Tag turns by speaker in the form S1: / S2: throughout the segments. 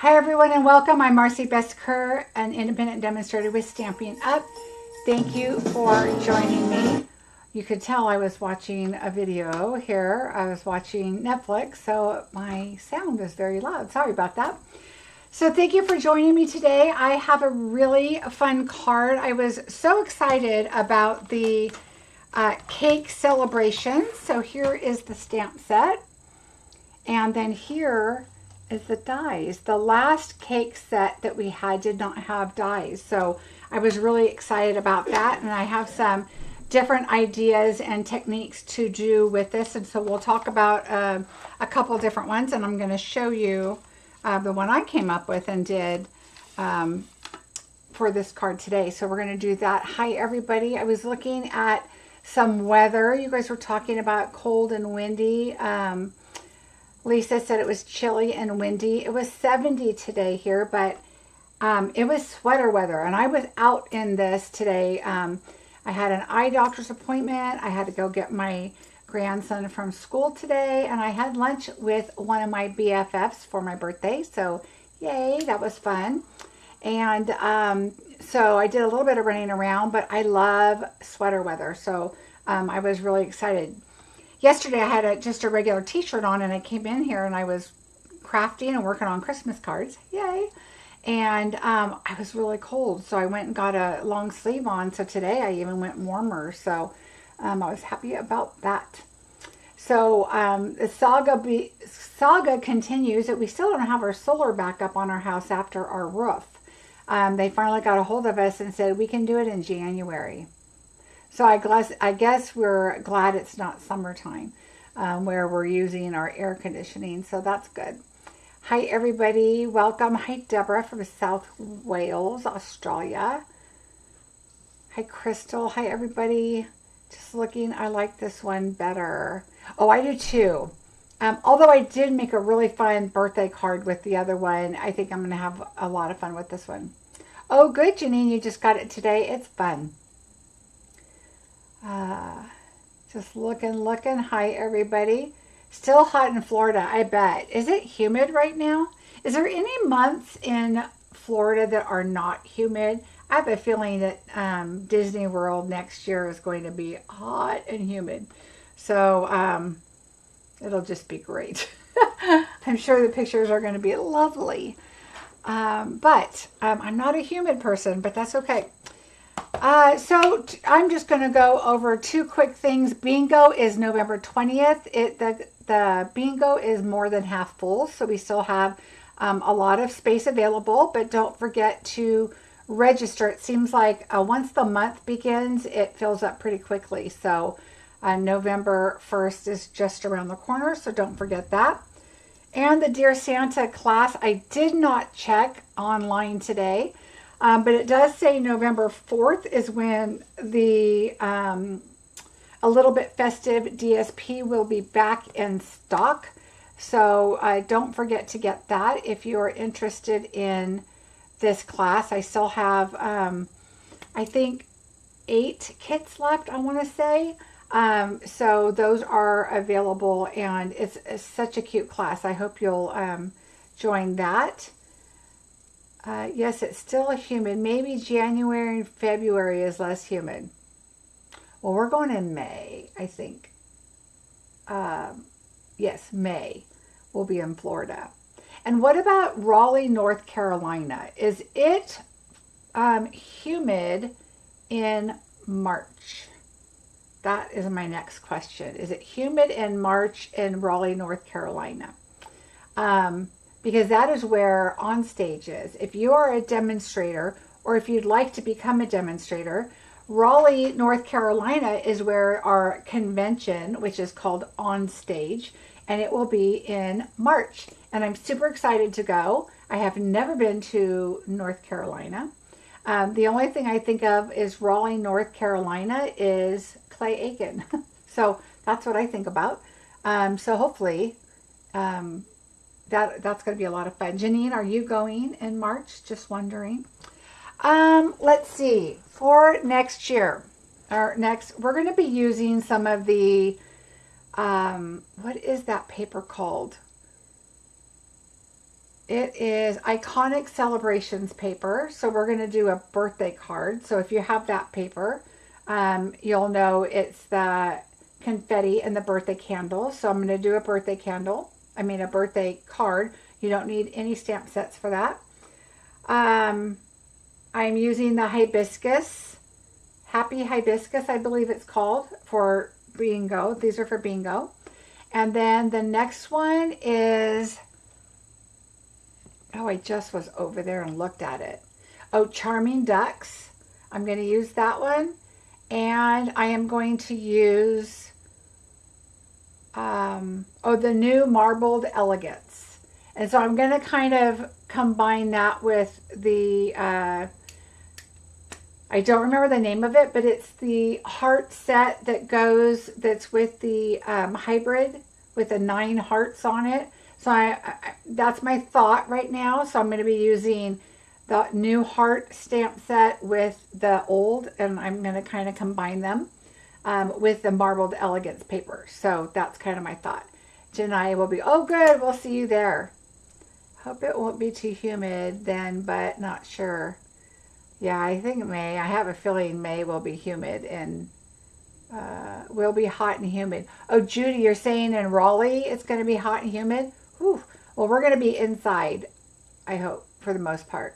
S1: Hi everyone and welcome. I'm Marcie Besecker, an independent demonstrator with Stampin' Up. Thank you for joining me. You could tell I was watching a video here. I was watching Netflix, so my sound is very loud. Sorry about that. So thank you for joining me today. I have a really fun card. I was so excited about the cake celebration. So here is the stamp set. And then here is the dies. The last cake set that we had did not have dies. So I was really excited about that. And I have some different ideas and techniques to do with this. And so we'll talk about a couple different ones. And I'm going to show you the one I came up with and did for this card today. So we're going to do that. Hi, everybody. I was looking at some weather. You guys were talking about cold and windy. Lisa said it was chilly and windy. It was 70 today here, but it was sweater weather. And I was out in this today. I had an eye doctor's appointment. I had to go get my grandson from school today. And I had lunch with one of my BFFs for my birthday. So yay, that was fun. And so I did a little bit of running around, but I love sweater weather. So I was really excited. Yesterday I had just a regular t-shirt on and I came in here and I was crafting and working on Christmas cards. Yay. And I was really cold. So I went and got a long sleeve on. So today I even went warmer. So I was happy about that. So the saga continues that we still don't have our solar back up on our house after our roof. They finally got a hold of us and said we can do it in January. So I guess we're glad it's not summertime where we're using our air conditioning. So that's good. Hi, everybody. Welcome. Hi, Deborah from South Wales, Australia. Hi, Crystal. Hi, everybody. Just looking. I like this one better. Oh, I do too. Although I did make a really fun birthday card with the other one, I think I'm going to have a lot of fun with this one. Oh, good, Janine. You just got it today. It's fun. Just looking. Hi, everybody. Still hot in Florida, I bet. Is it humid right now? Is there any months in Florida that are not humid? I have a feeling that Disney World next year is going to be hot and humid. So it'll just be great. I'm sure the pictures are going to be lovely. But I'm not a humid person, but that's okay. So I'm just going to go over two quick things. Bingo is November 20th. The bingo is more than half full, so we still have a lot of space available, but don't forget to register. It seems like once the month begins, it fills up pretty quickly. So November 1st is just around the corner, so don't forget that. And the Dear Santa class, I did not check online today. But it does say November 4th is when the A Little Bit Festive DSP will be back in stock. So don't forget to get that if you are interested in this class. I still have, I think, 8 kits left, I want to say. So those are available, and it's such a cute class. I hope you'll join that. Yes, it's still humid. Maybe January and February is less humid. Well, we're going in May, I think. Yes, May will be in Florida. And what about Raleigh, North Carolina? Is it humid in March? That is my next question. Is it humid in March in Raleigh, North Carolina? Because that is where On Stage is. If you are a demonstrator, or if you'd like to become a demonstrator, Raleigh, North Carolina is where our convention, which is called On Stage, and it will be in March. And I'm super excited to go. I have never been to North Carolina. The only thing I think of is Raleigh, North Carolina is Clay Aiken. So that's what I think about. So hopefully, that's going to be a lot of fun. Janine, are you going in March? Just wondering. Let's see. For next year, we're going to be using some of the, what is that paper called? It is Iconic Celebrations paper. So we're going to do a birthday card. So if you have that paper, you'll know it's the confetti and the birthday candle. So I'm going to do a birthday candle. I mean a birthday card. You don't need any stamp sets for that. I'm using the hibiscus, Happy Hibiscus, I believe it's called, for bingo. These are for bingo. And then the next one is, oh, I just was over there and looked at it. Oh, Charming Ducks. I'm going to use that one. And I am going to use, the new Marbled Elegance. And so I'm going to kind of combine that with the, I don't remember the name of it, but it's the heart set that goes, that's with the hybrid with the 9 hearts on it. So that's my thought right now. So I'm going to be using the new heart stamp set with the old, and I'm going to kind of combine them with the Marbled Elegance paper. So that's kind of my thought. Janaya will be, oh good, we'll see you there. Hope it won't be too humid then, but not sure. Yeah, I think May. I have a feeling May will be humid and will be hot and humid. Oh, Judy, you're saying in Raleigh it's going to be hot and humid? Whew. Well, we're going to be inside, I hope, for the most part.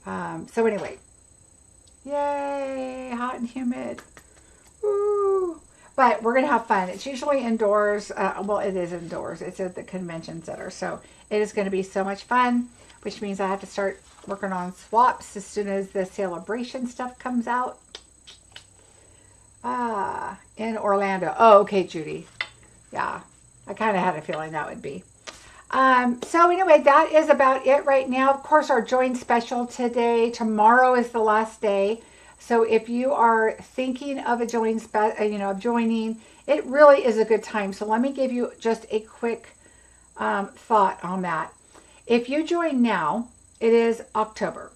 S1: So anyway, yay, hot and humid. Woo. But we're going to have fun. It's usually indoors. Well, it is indoors. It's at the convention center. So it is going to be so much fun, which means I have to start working on swaps as soon as the celebration stuff comes out. In Orlando. Oh, okay, Judy. Yeah, I kind of had a feeling that would be. So anyway, that is about it right now. Of course, our join special today. Tomorrow is the last day. So if you are thinking of a join, joining, it really is a good time. So let me give you just a quick thought on that. If you join now, it is October.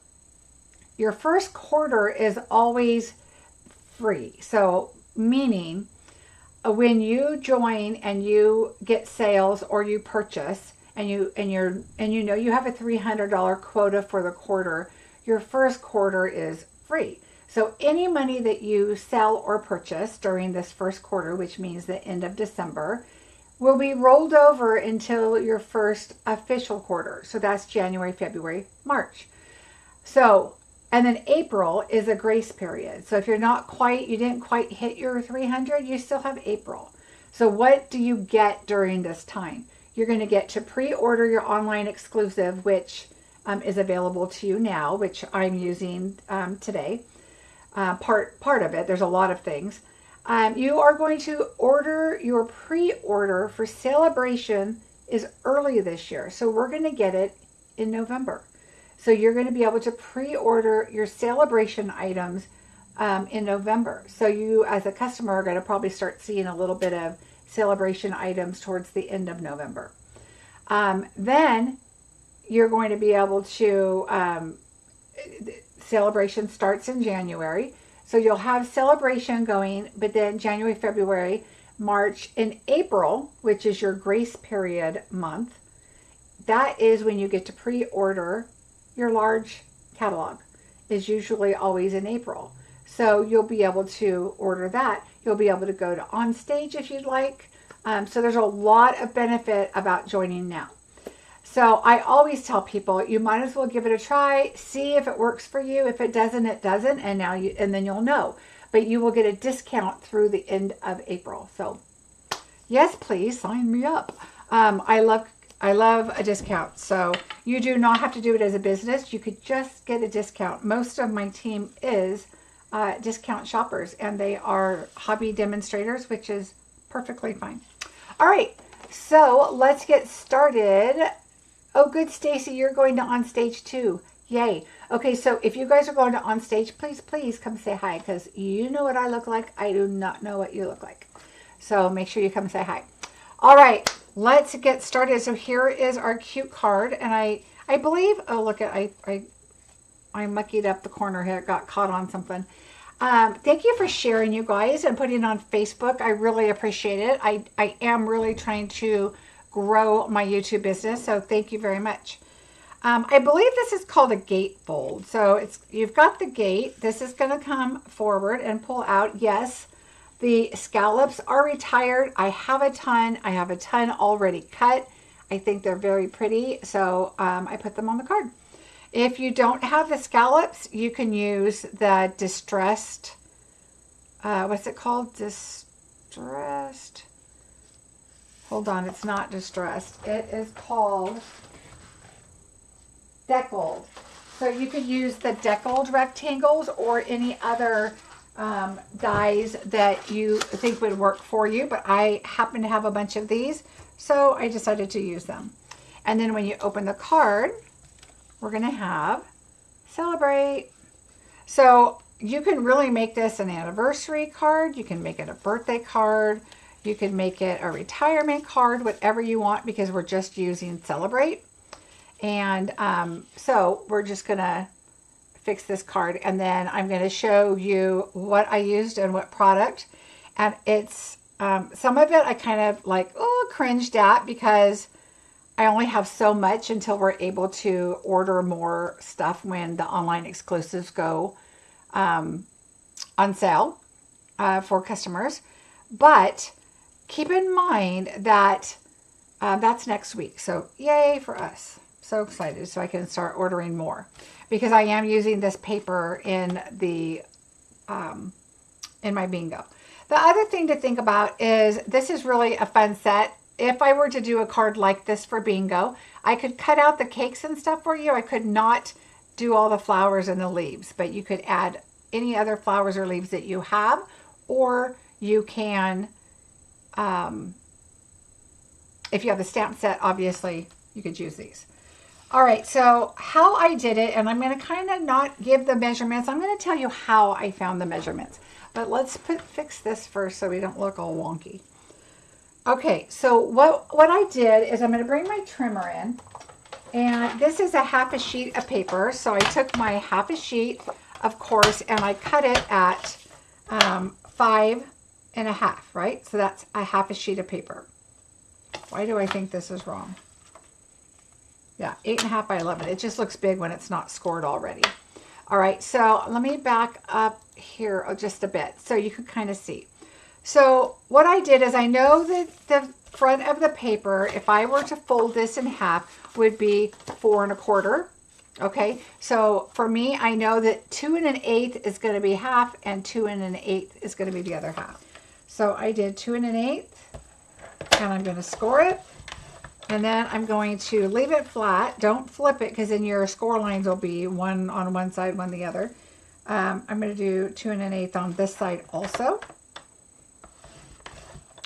S1: Your first quarter is always free. So meaning when you join and you get sales or you purchase and you know you have a $300 quota for the quarter, your first quarter is free. So any money that you sell or purchase during this first quarter, which means the end of December, will be rolled over until your first official quarter. So that's January, February, March. So, and then April is a grace period. So if you didn't quite hit your 300, you still have April. So what do you get during this time? You're going to get to pre-order your online exclusive, which is available to you now, which I'm using today. Part of it. There's a lot of things. You are going to order your pre-order for celebration is early this year. So we're going to get it in November. So you're going to be able to pre-order your celebration items in November. So you as a customer are going to probably start seeing a little bit of celebration items towards the end of November. Then you're going to be able to, celebration starts in January. So you'll have celebration going, but then January, February, March, and April, which is your grace period month, that is when you get to pre-order your large catalog. Is usually always in April. So you'll be able to order that. You'll be able to go to On Stage if you'd like. So there's a lot of benefit about joining now. So I always tell people you might as well give it a try, see if it works for you. If it doesn't, it doesn't, and then you'll know. But you will get a discount through the end of April. So yes, please sign me up. I love a discount. So you do not have to do it as a business. You could just get a discount. Most of my team is discount shoppers, and they are hobby demonstrators, which is perfectly fine. All right, so let's get started. Oh, good, Stacy, you're going to On Stage too. Yay. Okay, so if you guys are going to On Stage, please come say hi, because you know what I look like. I do not know what you look like. So make sure you come say hi. All right, let's get started. So here is our cute card, and I believe, oh, look at, I muckied up the corner here. It got caught on something. Thank you for sharing, you guys, and putting it on Facebook. I really appreciate it. I am really trying to grow my YouTube business. So thank you very much. I believe this is called a gatefold. So you've got the gate. This is going to come forward and pull out. Yes, the scallops are retired. I have a ton. I have a ton already cut. I think they're very pretty. So I put them on the card. If you don't have the scallops, you can use the distressed, what's it called? Distressed. Hold on, it's not distressed. It is called deckled. So you could use the deckled rectangles or any other dies that you think would work for you, but I happen to have a bunch of these, so I decided to use them. And then when you open the card, we're going to have celebrate. So you can really make this an anniversary card. You can make it a birthday card. You can make it a retirement card, whatever you want, because we're just using celebrate. And so we're just going to fix this card, and then I'm going to show you what I used and what product. And it's some of it I kind of like cringed at because I only have so much until we're able to order more stuff when the online exclusives go on sale for customers. But keep in mind that that's next week, so yay for us. So excited, so I can start ordering more, because I am using this paper in the in my bingo. The other thing to think about is this is really a fun set. If I were to do a card like this for bingo, I could cut out the cakes and stuff for you. I could not do all the flowers and the leaves, but you could add any other flowers or leaves that you have, or you can, if you have the stamp set, obviously you could use these. All right, so how I did it, and I'm going to kind of not give the measurements. I'm going to tell you how I found the measurements. But let's fix this first so we don't look all wonky. Okay, so what I did is I'm going to bring my trimmer in. And this is a half a sheet of paper. So I took my half a sheet, of course, and I cut it at 5 1/2, right? So that's a half a sheet of paper. Why do I think this is wrong? Yeah, 8 1/2 by 11. It just looks big when it's not scored already. All right, so let me back up here just a bit so you can kind of see. So what I did is I know that the front of the paper, if I were to fold this in half, would be 4 1/4. Okay, so for me, I know that 2 1/8 is going to be half and 2 1/8 is going to be the other half. So I did 2 1/8, and I'm going to score it. And then I'm going to leave it flat. Don't flip it, because then your score lines will be one on one side, one the other. I'm going to do 2 1/8 on this side also.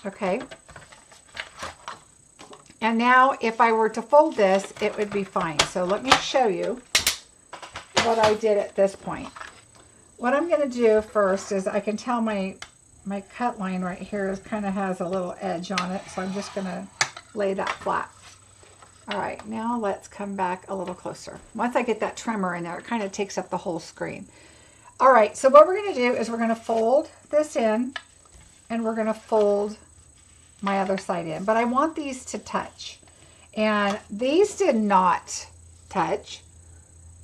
S1: Okay. And now if I were to fold this, it would be fine. So let me show you what I did at this point. What I'm going to do first is I can tell my cut line right here is kind of has a little edge on it. So I'm just going to lay that flat. All right, now let's come back a little closer. Once I get that trimmer in there, it kind of takes up the whole screen. All right, so what we're going to do is we're going to fold this in, and we're going to fold my other side in. But I want these to touch. And these did not touch.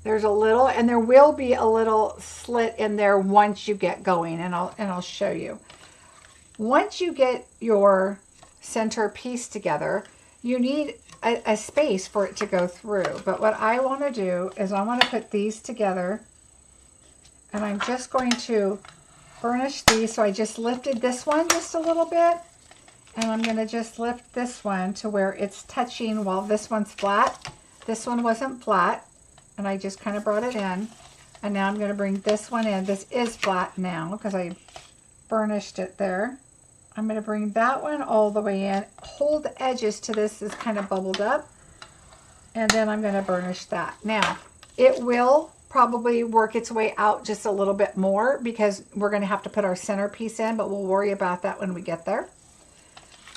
S1: There's a little, and there will be a little slit in there once you get going, and I'll show you. Once you get your center piece together, you need a space for it to go through. But what I want to do is I want to put these together, and I'm just going to burnish these. So I just lifted this one just a little bit, and I'm going to just lift this one to where it's touching while this one's flat. This one wasn't flat, and I just kind of brought it in. And now I'm going to bring this one in. This is flat now because I burnished it there. I'm going to bring that one all the way in. Hold the edges to this is kind of bubbled up. And then I'm going to burnish that. Now, it will probably work its way out just a little bit more because we're going to have to put our centerpiece in, but we'll worry about that when we get there.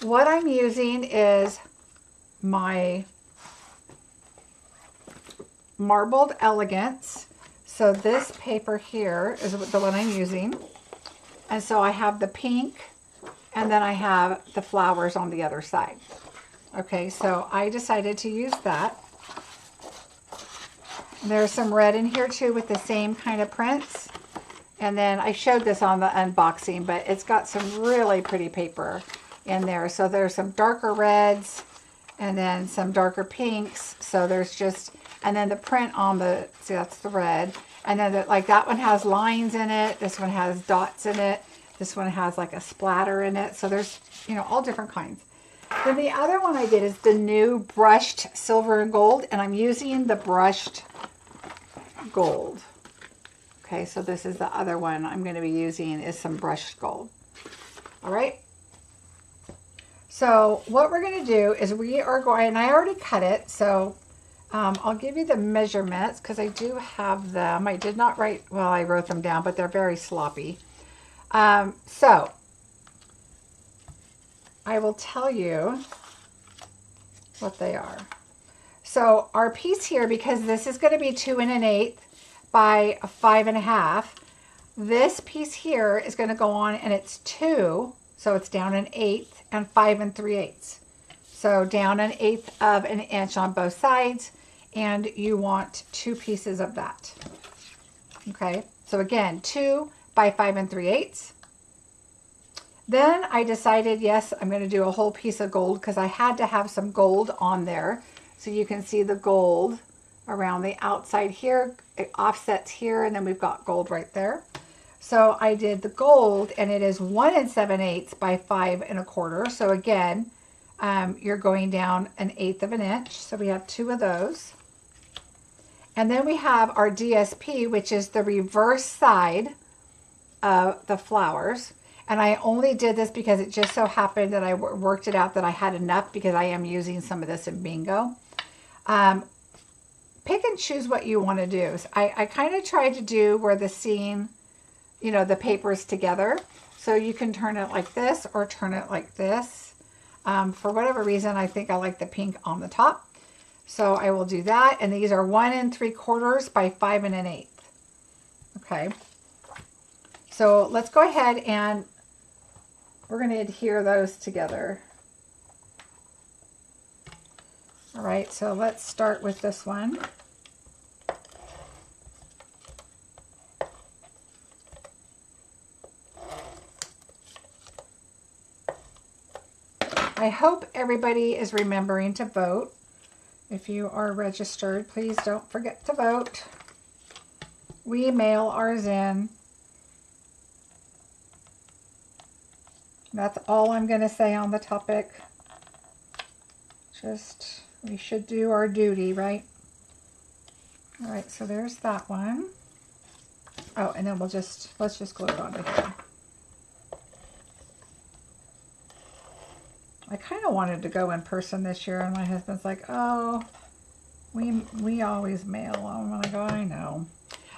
S1: What I'm using is my marbled Elegance. So this paper here is the one I'm using. And so I have the pink, and then I have the flowers on the other side. Okay, so I decided to use that. There's some red in here too with the same kind of prints. And then I showed this on the unboxing, but it's got some really pretty paper in there. So there's some darker reds and then some darker pinks. So there's just, and then the print on the, see, that's the red. And then like that one has lines in it. This one has dots in it. This one has like a splatter in it. So there's, you know, all different kinds. Then the other one I did is the new brushed silver and gold. And I'm using the brushed gold. Okay, so this is the other one I'm going to be using is some brushed gold. All right. So what we're going to do is we are going, and I already cut it. So I'll give you the measurements because I do have them. I did not write, well, I wrote them down, but they're very sloppy. So I will tell you what they are. So our piece here, because this is going to be 2 1/8 by 5 1/2, this piece here is going to go on and it's 2, so it's down 1/8 and 5 3/8. So down 1/8 of an inch on both sides, and you want 2 pieces of that. Okay, so again, 2 by 5 3/8. Then I decided, yes, I'm going to do a whole piece of gold because I had to have some gold on there. So you can see the gold around the outside here. It offsets here, and then we've got gold right there. So I did the gold, and it is 1 7/8 by 5 1/4. So again, you're going down 1/8 of an inch. So we have 2 of those. And then we have our DSP, which is the reverse side of the flowers. And I only did this because it just so happened that I worked it out that I had enough because I am using some of this in bingo. Pick and choose what you want to do. So I kind of tried to do where the seam, you know, the paper's together. So you can turn it like this or turn it like this. For whatever reason, I think I like the pink on the top. So I will do that. And these are 1 3/4 by 5 1/8. Okay. So let's go ahead and we're going to adhere those together. All right, so let's start with this one. I hope everybody is remembering to vote. If you are registered, please don't forget to vote. We mail ours in. That's all I'm going to say on the topic. Just, we should do our duty, right? All right, so there's that one. Oh, and then let's just glue it onto here. I kind of wanted to go in person this year, and my husband's like, oh, we always mail. I'm like, oh, I know.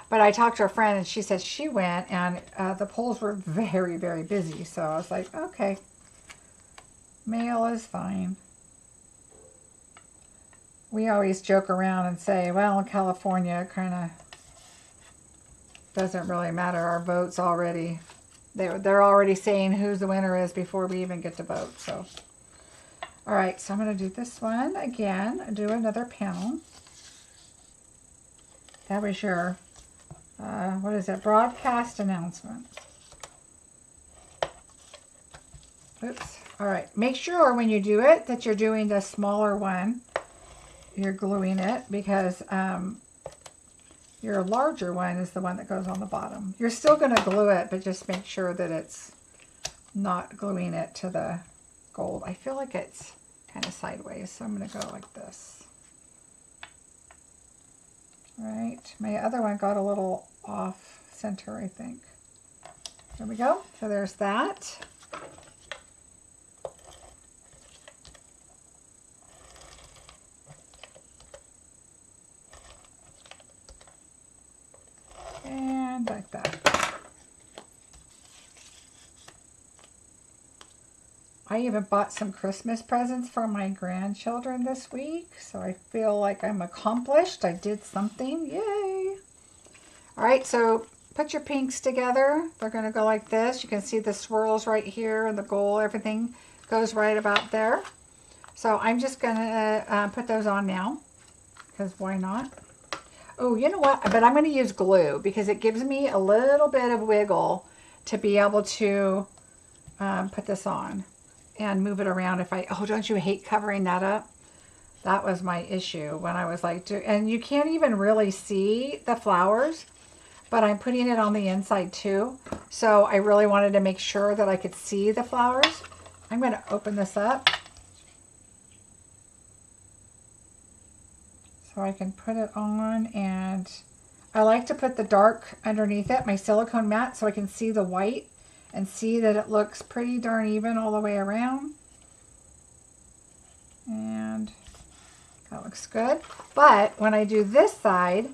S1: But I talked to a friend, and she said she went, and the polls were very, very busy. So I was like, okay, mail is fine. We always joke around and say, well, in California, it kind of doesn't really matter. Our votes already, they're already saying who the winner is before we even get to vote. So, all right, so I'm going to do this one again, do another panel. That was your... what is it? Broadcast announcement. Oops. All right. Make sure when you do it that you're doing the smaller one. You're gluing it because your larger one is the one that goes on the bottom. You're still going to glue it, but just make sure that it's not gluing it to the gold. I feel like it's kind of sideways, so I'm going to go like this. Right, my other one got a little off center, I think. There we go. So there's that. And like that. I even bought some Christmas presents for my grandchildren this week, so I feel like I'm accomplished. I did something. Yay! All right, so put your pinks together. They're going to go like this. You can see the swirls right here and the gold. Everything goes right about there. So I'm just going to put those on now, because why not? Oh, you know what? But I'm going to use glue because it gives me a little bit of wiggle to be able to put this on and move it around if I, oh, don't you hate covering that up? That was my issue when I was like, and you can't even really see the flowers, but I'm putting it on the inside too. So I really wanted to make sure that I could see the flowers. I'm going to open this up so I can put it on, and I like to put the dark underneath it, my silicone mat, so I can see the white and see that it looks pretty darn even all the way around. And that looks good. But when I do this side,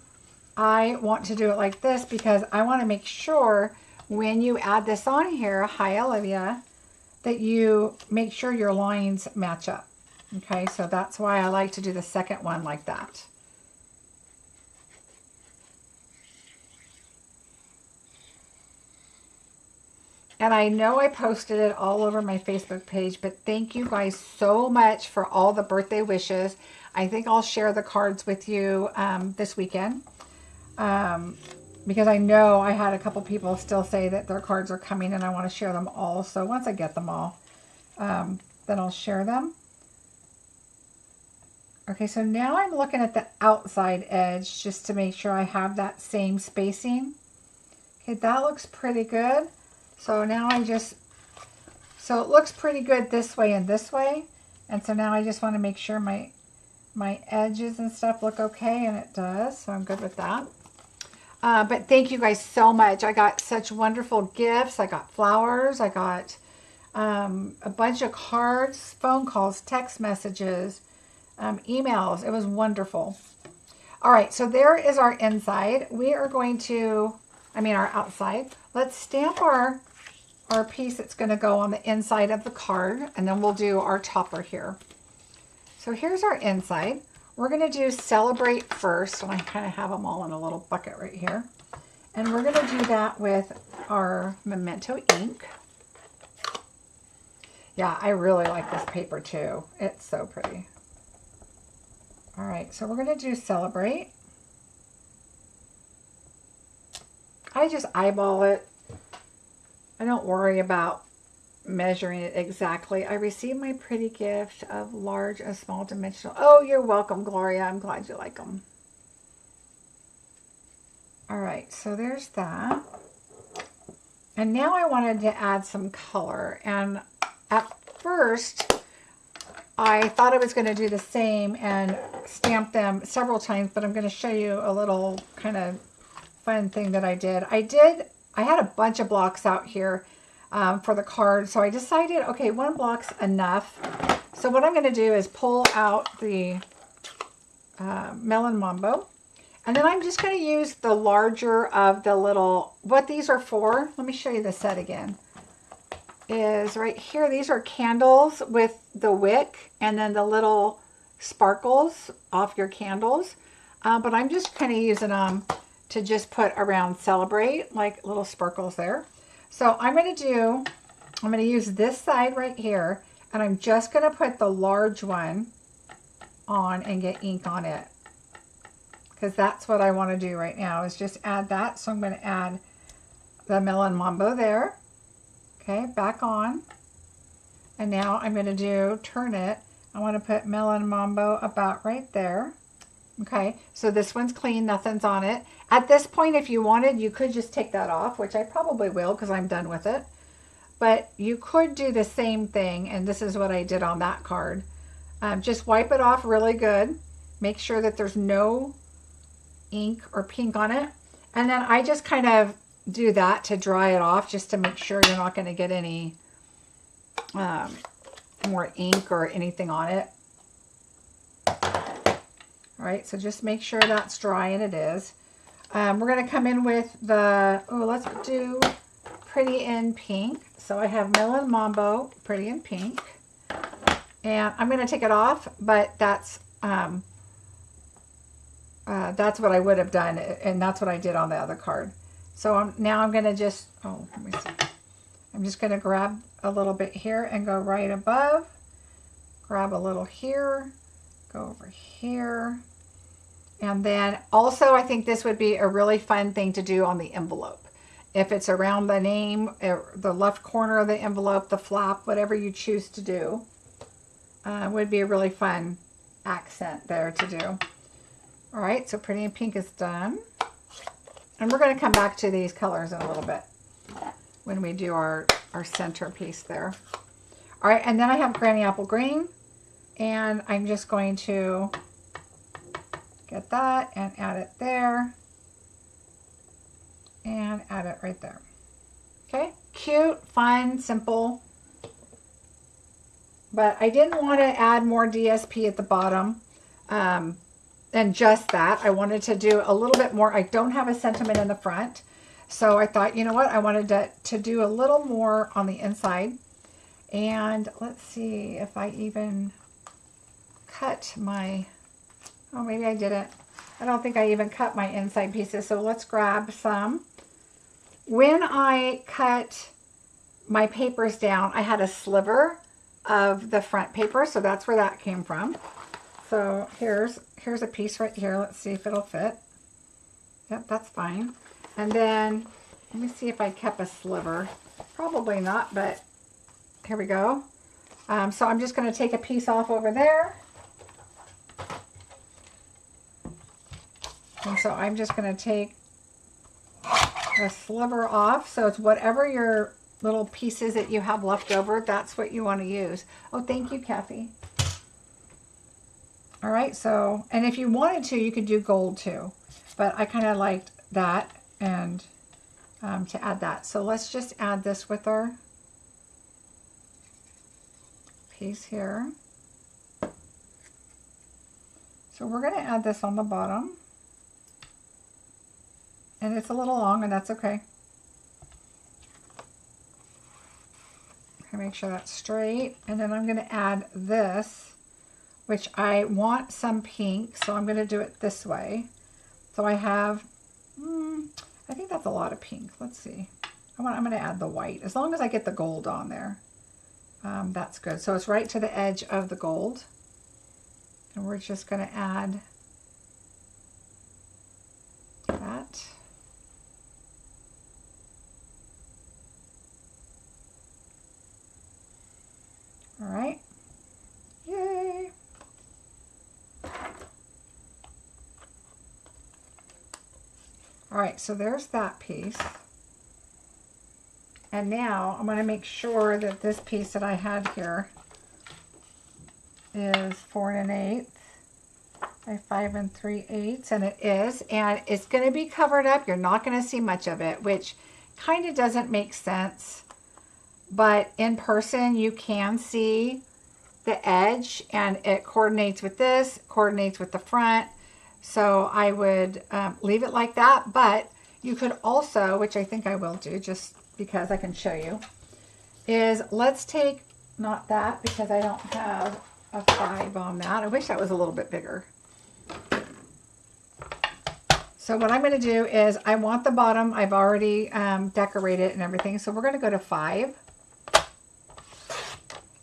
S1: I want to do it like this because I want to make sure when you add this on here, hi Olivia, that you make sure your lines match up. Okay, so that's why I like to do the second one like that. And I know I posted it all over my Facebook page, but thank you guys so much for all the birthday wishes. I think I'll share the cards with you this weekend because I know I had a couple people still say that their cards are coming and I want to share them all. So once I get them all, then I'll share them. Okay, so now I'm looking at the outside edge just to make sure I have that same spacing. Okay, that looks pretty good. So now so it looks pretty good this way and this way. And so now I just want to make sure my edges and stuff look okay, and it does. So I'm good with that. But thank you guys so much. I got such wonderful gifts. I got flowers. I got a bunch of cards, phone calls, text messages, emails. It was wonderful. All right, so there is our inside. We are going to, our outside. Let's stamp our piece that's going to go on the inside of the card, and then we'll do our topper here. So here's our inside. We're going to do Celebrate first, and I kind of have them all in a little bucket right here. And we're going to do that with our Memento ink. Yeah, I really like this paper too. It's so pretty. All right, so we're going to do Celebrate. I just eyeball it. I don't worry about measuring it exactly. I received my pretty gift of large and small dimensional. Oh, you're welcome, Gloria. I'm glad you like them. All right, so there's that. And now I wanted to add some color. And at first, I thought I was going to do the same and stamp them several times, but I'm going to show you a little kind of fun thing that I did. I had a bunch of blocks out here for the card, so I decided, okay, one block's enough. So what I'm going to do is pull out the Melon Mambo, and then I'm just going to use the larger of the little, what these are for, let me show you the set again, is right here. These are candles with the wick and then the little sparkles off your candles, but I'm just kind of using them to just put around Celebrate, like little sparkles there. So I'm going to use this side right here, and I'm just going to put the large one on and get ink on it, because that's what I want to do right now, is just add that. So I'm going to add the Melon Mambo there. Okay, back on. And now I'm going to turn it. I want to put Melon Mambo about right there. Okay, so this one's clean, nothing's on it. At this point, if you wanted, you could just take that off, which I probably will because I'm done with it. But you could do the same thing, and this is what I did on that card. Just wipe it off really good. Make sure that there's no ink or pink on it. And then I just kind of do that to dry it off, just to make sure you're not going to get any more ink or anything on it. All right, so just make sure that's dry, and it is. We're going to come in with let's do Pretty in Pink. So I have Melon Mambo, Pretty in Pink. And I'm going to take it off, but that's what I would have done, and that's what I did on the other card. So now I'm going to just, let me see. I'm just going to grab a little bit here and go right above, grab a little here, go over here. And then also I think this would be a really fun thing to do on the envelope. If it's around the name, the left corner of the envelope, the flap, whatever you choose to do, would be a really fun accent there to do. All right, so Pretty in Pink is done. And we're going to come back to these colors in a little bit when we do our centerpiece there. All right, and then I have Granny Apple Green, and I'm just going to get that and add it there. And add it right there. Okay, cute, fun, simple. But I didn't want to add more DSP at the bottom than just that. I wanted to do a little bit more. I don't have a sentiment in the front. So I thought, you know what, I wanted to do a little more on the inside. And let's see if I even cut my, oh, maybe I didn't. I don't think I even cut my inside pieces. So let's grab some. When I cut my papers down, I had a sliver of the front paper, so that's where that came from. So here's a piece right here. Let's see if it'll fit. Yep, that's fine. And then let me see if I kept a sliver. Probably not, but here we go. So I'm just going to take a piece off over there. And so I'm just going to take a sliver off. So it's whatever your little pieces that you have left over, that's what you want to use. Oh, thank you, Kathy. All right, so, and if you wanted to, you could do gold too, but I kind of liked that and to add that. So let's just add this with our piece here. So we're going to add this on the bottom. And it's a little long, and that's okay. Make sure that's straight. And then I'm going to add this, which I want some pink, so I'm going to do it this way. So I have, I think that's a lot of pink. Let's see. I'm going to add the white. As long as I get the gold on there, that's good. So it's right to the edge of the gold. And we're just going to add that. All right. Yay. All right, so there's that piece. And now I'm going to make sure that this piece that I had here is 4 1/8 by 5 3/8, and it is. And it's going to be covered up. You're not going to see much of it, which kind of doesn't make sense. But in person, you can see the edge, and it coordinates with this, coordinates with the front. So I would leave it like that, but you could also, which I think I will do just because I can show you, is let's take, not that because I don't have a 5 on that. I wish that was a little bit bigger. So what I'm going to do is I want the bottom, I've already decorated and everything, so we're going to go to 5.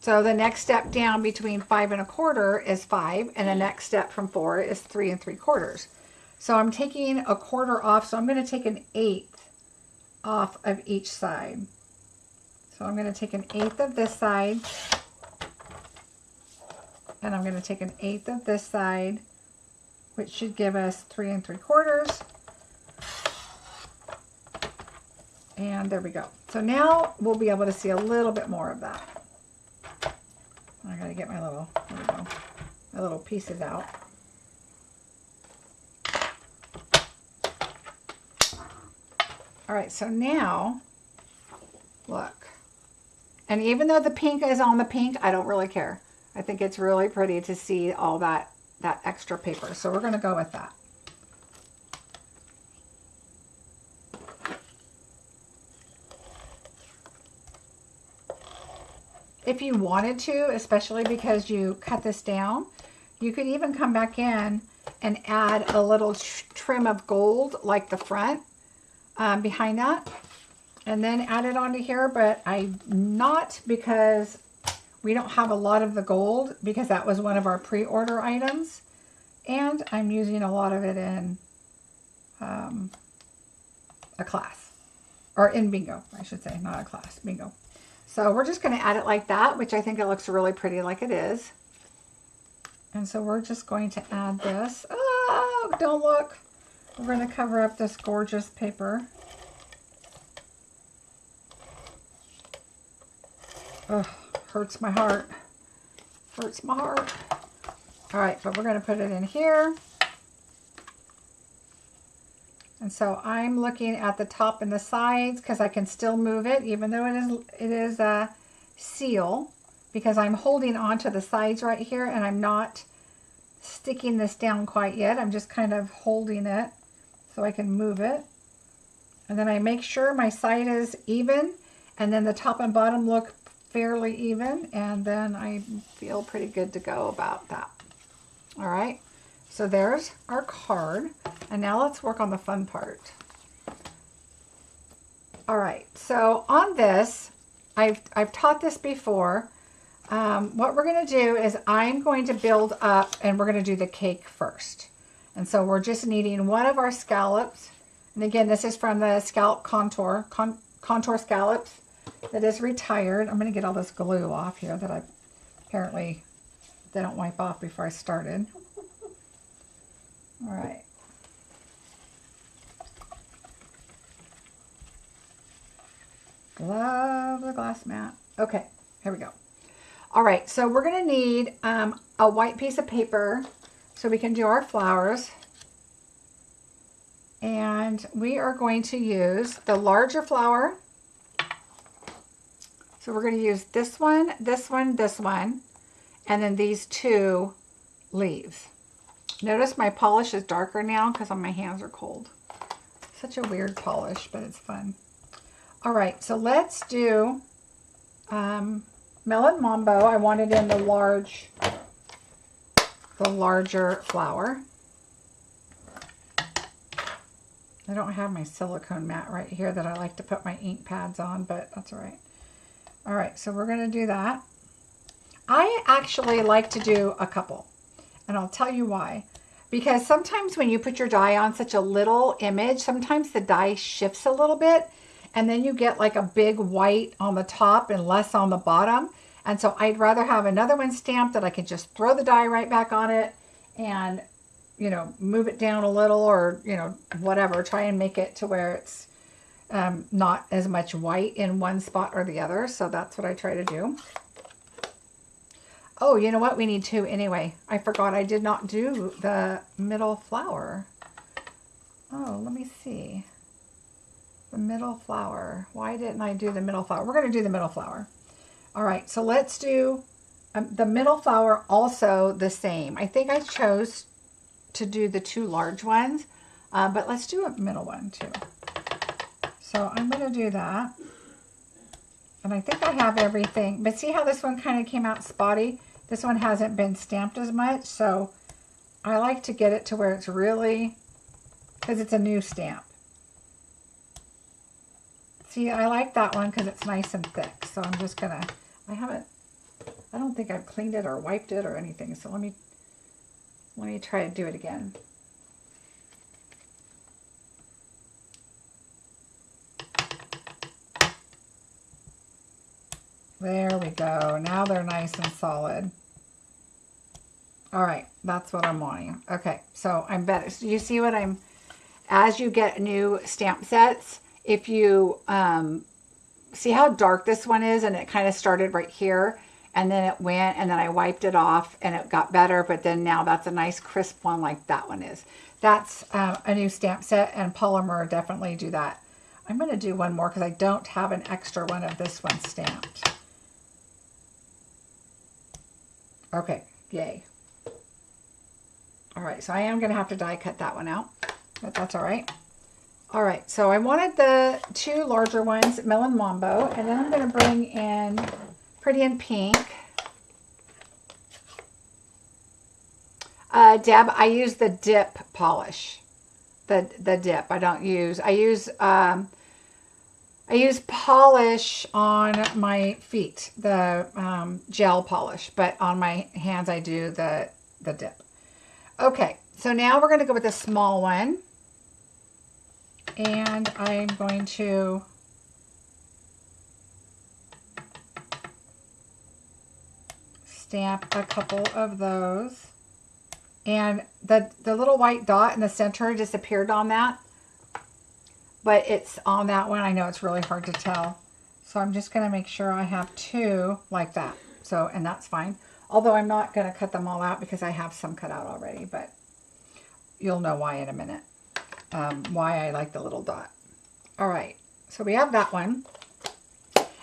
S1: So the next step down between 5 1/4 is 5, and the next step from 4 is 3 3/4. So I'm taking a quarter off, so I'm going to take an 1/8 off of each side. So I'm going to take an 1/8 of this side, and I'm going to take an 1/8 of this side, which should give us 3 3/4. And there we go. So now we'll be able to see a little bit more of that. I gotta get my little, there we go, my little pieces out. All right, so now, look. And even though the pink is on the pink, I don't really care. I think it's really pretty to see all that extra paper. So we're gonna go with that. If you wanted to, especially because you cut this down, you could even come back in and add a little trim of gold like the front behind that, and then add it onto here. But I'm not, because We don't have a lot of the gold because that was one of our pre-order items. And I'm using a lot of it in a class. Or in bingo, I should say, not a class, bingo. So we're just going to add it like that, which I think it looks really pretty like it is. And so we're just going to add this. Oh, don't look. We're going to cover up this gorgeous paper. Oh, hurts my heart. Hurts my heart. All right, but we're going to put it in here. And so I'm looking at the top and the sides because I can still move it even though it is a seal, because I'm holding on to the sides right here and I'm not sticking this down quite yet. I'm just kind of holding it so I can move it. And then I make sure my side is even and then the top and bottom look fairly even, and then I feel pretty good to go about that. All right, so there's our card, and now let's work on the fun part. All right, so on this, I've taught this before. What we're going to do is I'm going to build up, and we're going to do the cake first. And so we're just needing one of our scallops, and again, this is from the scallop contour scallops that is retired. I'm going to get all this glue off here that I apparently didn't wipe off before I started. All right. Love the glass mat. Okay, here we go. All right, so we're going to need a white piece of paper so we can do our flowers. And we are going to use the larger flower. So we're going to use this one, this one, this one, and then these two leaves. Notice my polish is darker now because my hands are cold. Such a weird polish, but it's fun. All right, so let's do Melon Mambo. I want it in the larger flower. I don't have my silicone mat right here that I like to put my ink pads on, but that's all right. All right, so we're going to do that. I actually like to do a couple, and I'll tell you why. Because sometimes when you put your die on such a little image, sometimes the die shifts a little bit, and then you get like a big white on the top and less on the bottom. And so I'd rather have another one stamped that I can just throw the die right back on it and, you know, move it down a little, or, you know, whatever, try and make it to where it's not as much white in one spot or the other. So that's what I try to do. Oh, you know what? We need two anyway. I forgot I did not do the middle flower. Oh, let me see. The middle flower. Why didn't I do the middle flower? We're going to do the middle flower. All right, so let's do the middle flower also the same. I think I chose to do the two large ones, but let's do a middle one too. So I'm going to do that. And I think I have everything. But see how this one kind of came out spotty? This one hasn't been stamped as much. So I like to get it to where it's really, because it's a new stamp. See, I like that one because it's nice and thick. So I'm just going to, I don't think I've cleaned it or wiped it or anything. So let me try to do it again. There we go. Now they're nice and solid. All right, that's what I'm wanting. Okay, so I'm better. So you see what I'm, as you get new stamp sets, if you see how dark this one is, and it kind of started right here, and then it went, and then I wiped it off, and it got better, but then now that's a nice crisp one like that one is. That's a new stamp set, and Polymer definitely do that. I'm going to do one more because I don't have an extra one of this one stamped. Okay, yay. All right, so I am going to have to die cut that one out, but that's all right. All right, so I wanted the two larger ones, Melon Mambo, and then I'm going to bring in Pretty in Pink. Deb, I use the dip polish, the dip. I use I use polish on my feet, the gel polish, but on my hands I do the dip. Okay, so now we're going to go with a small one. And I'm going to stamp a couple of those. And the little white dot in the center disappeared on that. But it's on that one. I know it's really hard to tell. So I'm just going to make sure I have two like that. So, and that's fine. Although I'm not going to cut them all out because I have some cut out already. But you'll know why in a minute. Why I like the little dot. All right. So we have that one.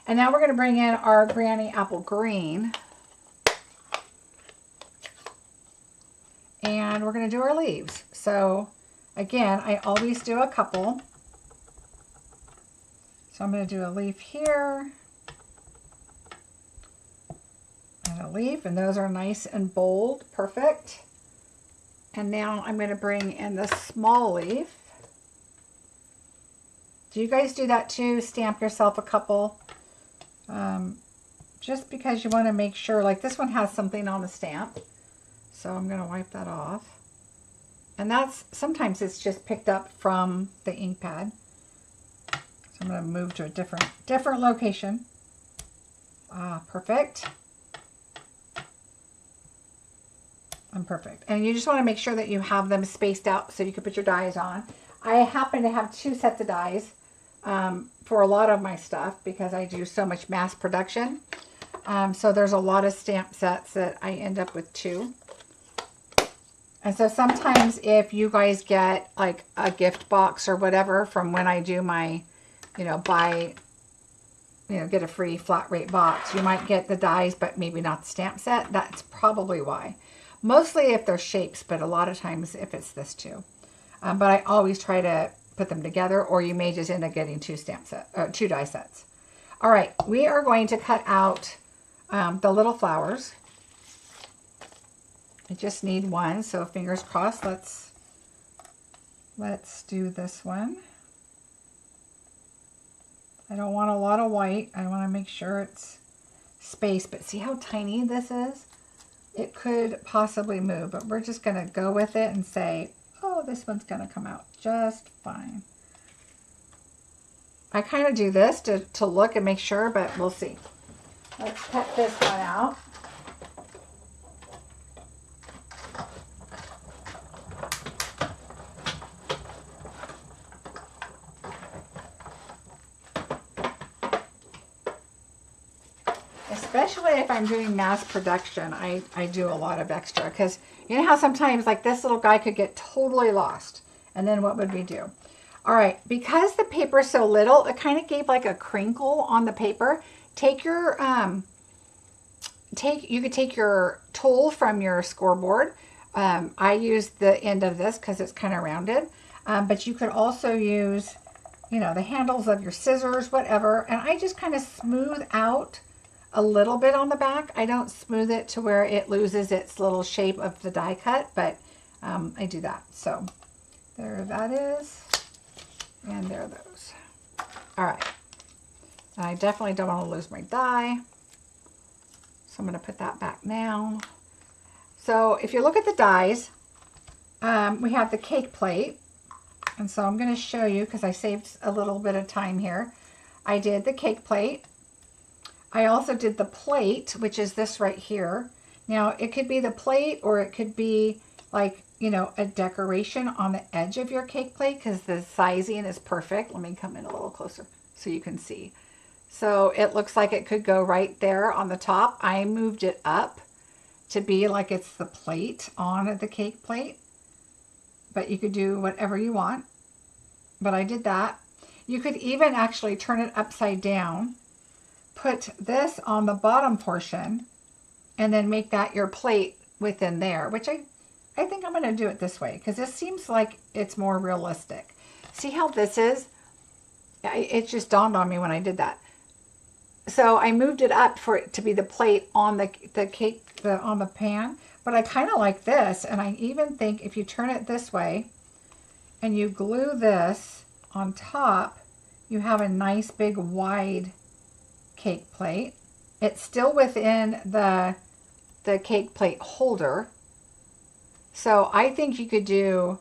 S1: And now we're going to bring in our Granny Apple Green. And we're going to do our leaves. So again, I always do a couple. So I'm going to do a leaf here. And a leaf. And those are nice and bold. Perfect. And now I'm going to bring in the small leaf. Do you guys do that too? Stamp yourself a couple. Just because you want to make sure, like this one has something on the stamp. So I'm going to wipe that off. And that's, sometimes it's just picked up from the ink pad. So I'm going to move to a different location. Ah, perfect. And perfect. And you just want to make sure that you have them spaced out so you can put your dies on. I happen to have 2 sets of dies for a lot of my stuff because I do so much mass production. So there's a lot of stamp sets that I end up with 2. And so sometimes if you guys get like a gift box or whatever from when I do my, get a free flat rate box, you might get the dies, but maybe not the stamp set. That's probably why. Mostly if they're shapes, but a lot of times if it's this too. But I always try to put them together, or you may just end up getting 2 die sets. All right, we are going to cut out the little flowers. I just need one, so fingers crossed. Let's do this one. I don't want a lot of white. I want to make sure it's spaced, but see how tiny this is? It could possibly move, but we're just going to go with it and say, oh, this one's going to come out just fine. I kind of do this to look and make sure, but we'll see. Let's cut this one out. Especially if I'm doing mass production, I do a lot of extra because you know how sometimes like this little guy could get totally lost. And then what would we do? All right, because the paper is so little, it kind of gave like a crinkle on the paper. Take your, you could take your tool from your scoreboard. I use the end of this because it's kind of rounded. But you could also use, the handles of your scissors, whatever. And I just kind of smooth out a little bit on the back. I don't smooth it to where it loses its little shape of the die cut, but I do that. So there that is, and there are those. All right, and I definitely don't want to lose my die, so I'm going to put that back now. So if you look at the dies, we have the cake plate, and so I'm going to show you because I saved a little bit of time here. I did the cake plate. I also did the plate, which is this right here. Now, it could be the plate or it could be like, a decoration on the edge of your cake plate because the sizing is perfect. Let me come in a little closer so you can see. So it looks like it could go right there on the top. I moved it up to be like it's the plate on the cake plate. But you could do whatever you want. But I did that. You could even actually turn it upside down. Put this on the bottom portion and then make that your plate within there, which I think I'm going to do it this way because this seems like it's more realistic. See how this is? It just dawned on me when I did that. So I moved it up for it to be the plate on the cake, on the pan, but I kind of like this. And I even think if you turn it this way and you glue this on top, you have a nice big wide cake plate. It's still within the cake plate holder. So I think you could do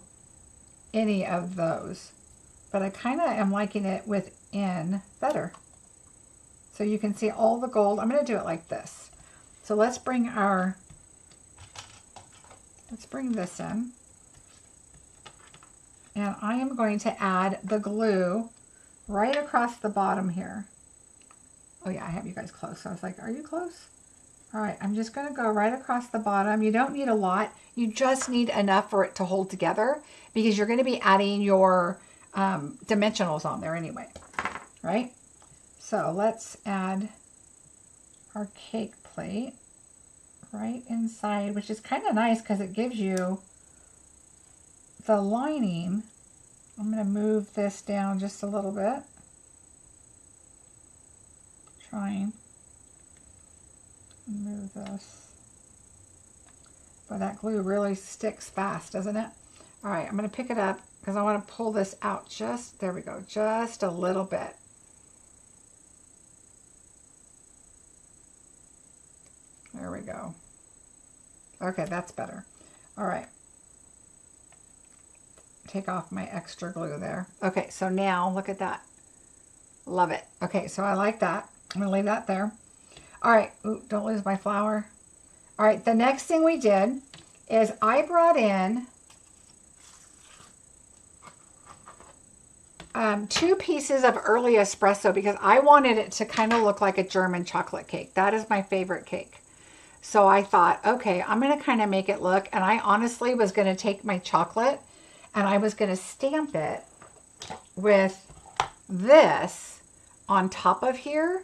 S1: any of those, but I kind of am liking it within better. So you can see all the gold. I'm going to do it like this. So let's bring this in. And I am going to add the glue right across the bottom here. Oh yeah, I have you guys close. So I was like, are you close? All right, I'm just going to go right across the bottom. You don't need a lot. You just need enough for it to hold together because you're going to be adding your dimensionals on there anyway, right? So let's add our cake plate right inside, which is kind of nice because it gives you the lining. I'm going to move this down just a little bit. Trying to move this. But that glue really sticks fast, doesn't it? All right, I'm going to pick it up because I want to pull this out just, there we go, just a little bit. There we go. Okay, that's better. All right. Take off my extra glue there. Okay, so now look at that. Love it. Okay, so I like that. I'm going to leave that there. All right. Ooh, don't lose my flower. All right, the next thing we did is I brought in 2 pieces of early espresso because I wanted it to kind of look like a German chocolate cake. That is my favorite cake. So I thought, okay, I'm going to kind of make it look, and I honestly was going to take my chocolate and I was going to stamp it with this on top of here,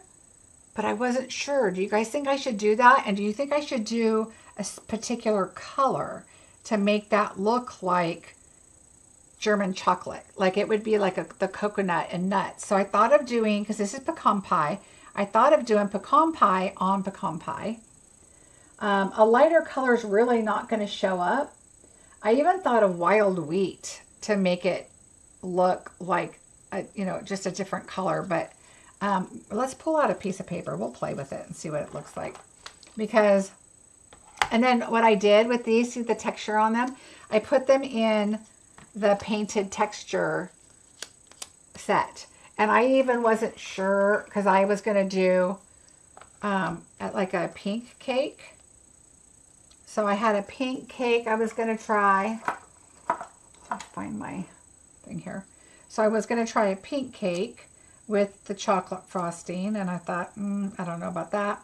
S1: but I wasn't sure. Do you guys think I should do that? And do you think I should do a particular color to make that look like German chocolate? Like it would be like the coconut and nuts. So I thought of doing, because this is pecan pie, I thought of doing pecan pie on pecan pie. A lighter color is really not going to show up. I even thought of wild wheat to make it look like, just a different color. But let's pull out a piece of paper. We'll play with it and see what it looks like. And then what I did with these, see the texture on them? I put them in the painted texture set. And I even wasn't sure because I was going to do like a pink cake. So I had a pink cake I was going to try. I'll find my thing here. So I was going to try a pink cake with the chocolate frosting. And I thought, I don't know about that.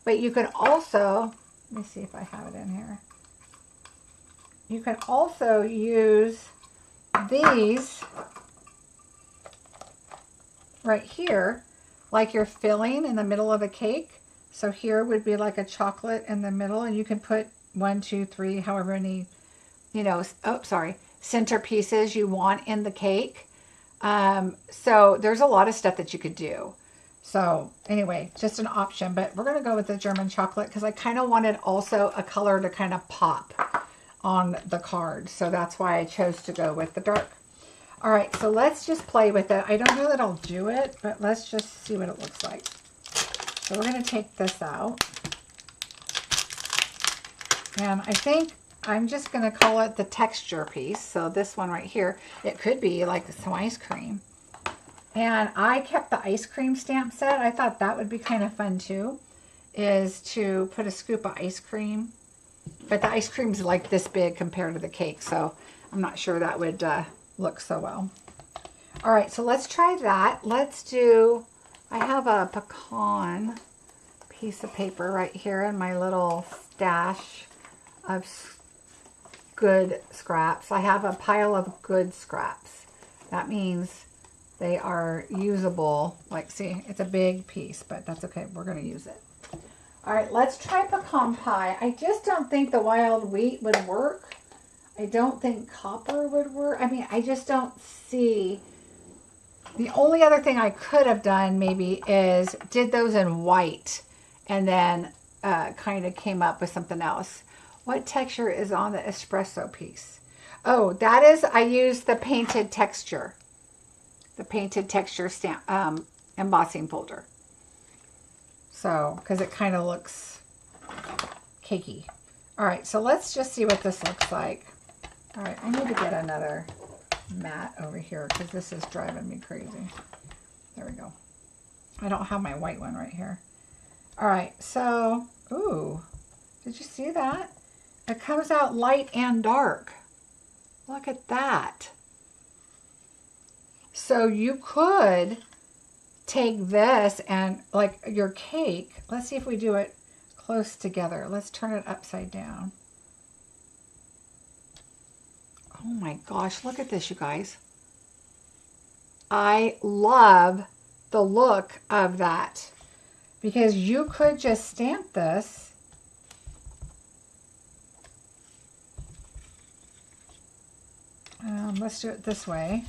S1: But you could also, let me see if I have it in here. You can also use these right here, like you're filling in the middle of a cake. So here would be like a chocolate in the middle, and you can put 1, 2, 3, however many, centerpieces you want in the cake. So there's a lot of stuff that you could do. So anyway, just an option, but we're going to go with the German chocolate because I kind of wanted also a color to kind of pop on the card. So that's why I chose to go with the dark. All right, so let's just play with it. I don't know that I'll do it, but let's just see what it looks like. So we're going to take this out. And I think I'm just going to call it the texture piece. So this one right here, it could be like some ice cream. And I kept the ice cream stamp set. I thought that would be kind of fun too, is to put a scoop of ice cream. But the ice cream's like this big compared to the cake, so I'm not sure that would look so well. All right, so let's try that. Let's do, I have a pecan piece of paper right here in my little stash of good scraps. I have a pile of good scraps. That means they are usable. Like, see, it's a big piece, but that's okay. We're going to use it. All right, let's try pecan pie. I just don't think the wild wheat would work. I don't think copper would work. I mean, I just don't see. The only other thing I could have done maybe is did those in white and then kind of came up with something else. What texture is on the espresso piece? Oh, that is, I used the painted texture. the painted texture stamp embossing folder. So, because it kind of looks cakey. All right, so let's just see what this looks like. All right, I need to get another mat over here because this is driving me crazy. There we go. I don't have my white one right here. All right, so, ooh, did you see that? It comes out light and dark. Look at that. So you could take this and like your cake, let's see if we do it close together. Let's turn it upside down. Oh my gosh, look at this, you guys. I love the look of that because you could just stamp this let's do it this way.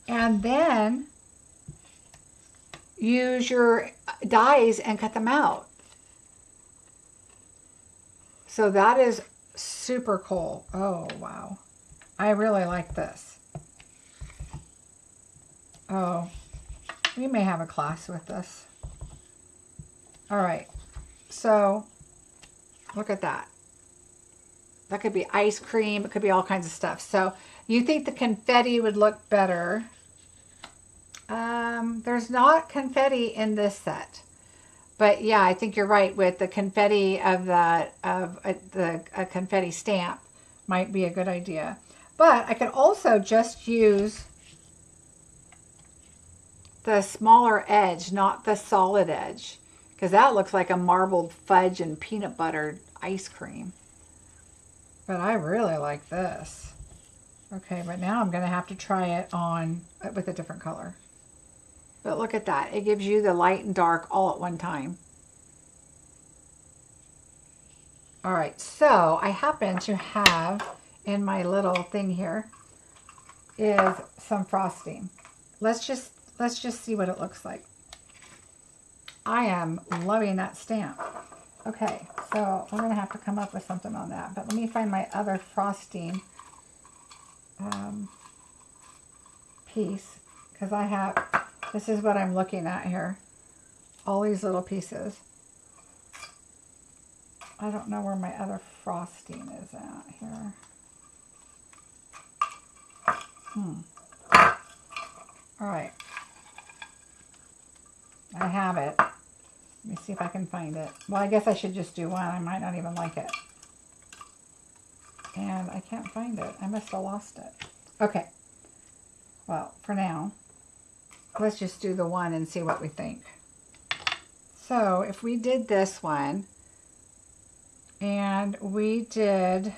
S1: And then use your dies and cut them out. So that is super cool. Oh, wow. I really like this. Oh, we may have a class with this. All right. So look at that. That could be ice cream. It could be all kinds of stuff. So you think the confetti would look better. There's not confetti in this set. But yeah, I think you're right with the confetti of the confetti stamp might be a good idea. But I could also just use the smaller edge, not the solid edge, because that looks like a marbled fudge and peanut butter ice cream. But I really like this. Okay, but now I'm going to have to try it on with a different color. But look at that. It gives you the light and dark all at one time. All right, so I happen to have in my little thing here is some frosting. Let's just see what it looks like. I am loving that stamp. Okay, so we're going to have to come up with something on that. But let me find my other frosting piece, because I have, this is what I'm looking at here. All these little pieces. I don't know where my other frosting is at here. All right. I have it. Let me see if I can find it. Well, I guess I should just do one. I might not even like it. And I can't find it. I must have lost it. Okay. Well, for now, let's just do the one and see what we think. So if we did this one, and we did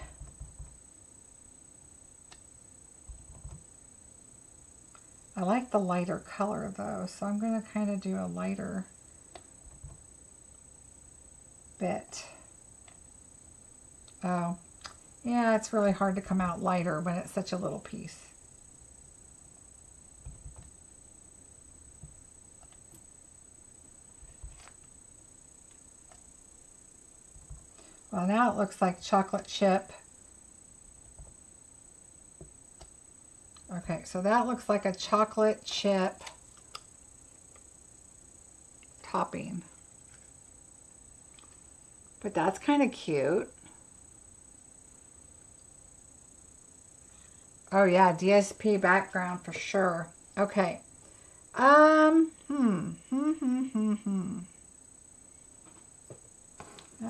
S1: I like the lighter color though, so I'm going to kind of do a lighter bit. Oh, yeah, it's really hard to come out lighter when it's such a little piece. Well, now it looks like chocolate chip. Okay, so that looks like a chocolate chip topping. But that's kind of cute. Oh yeah, DSP background for sure. Okay. Now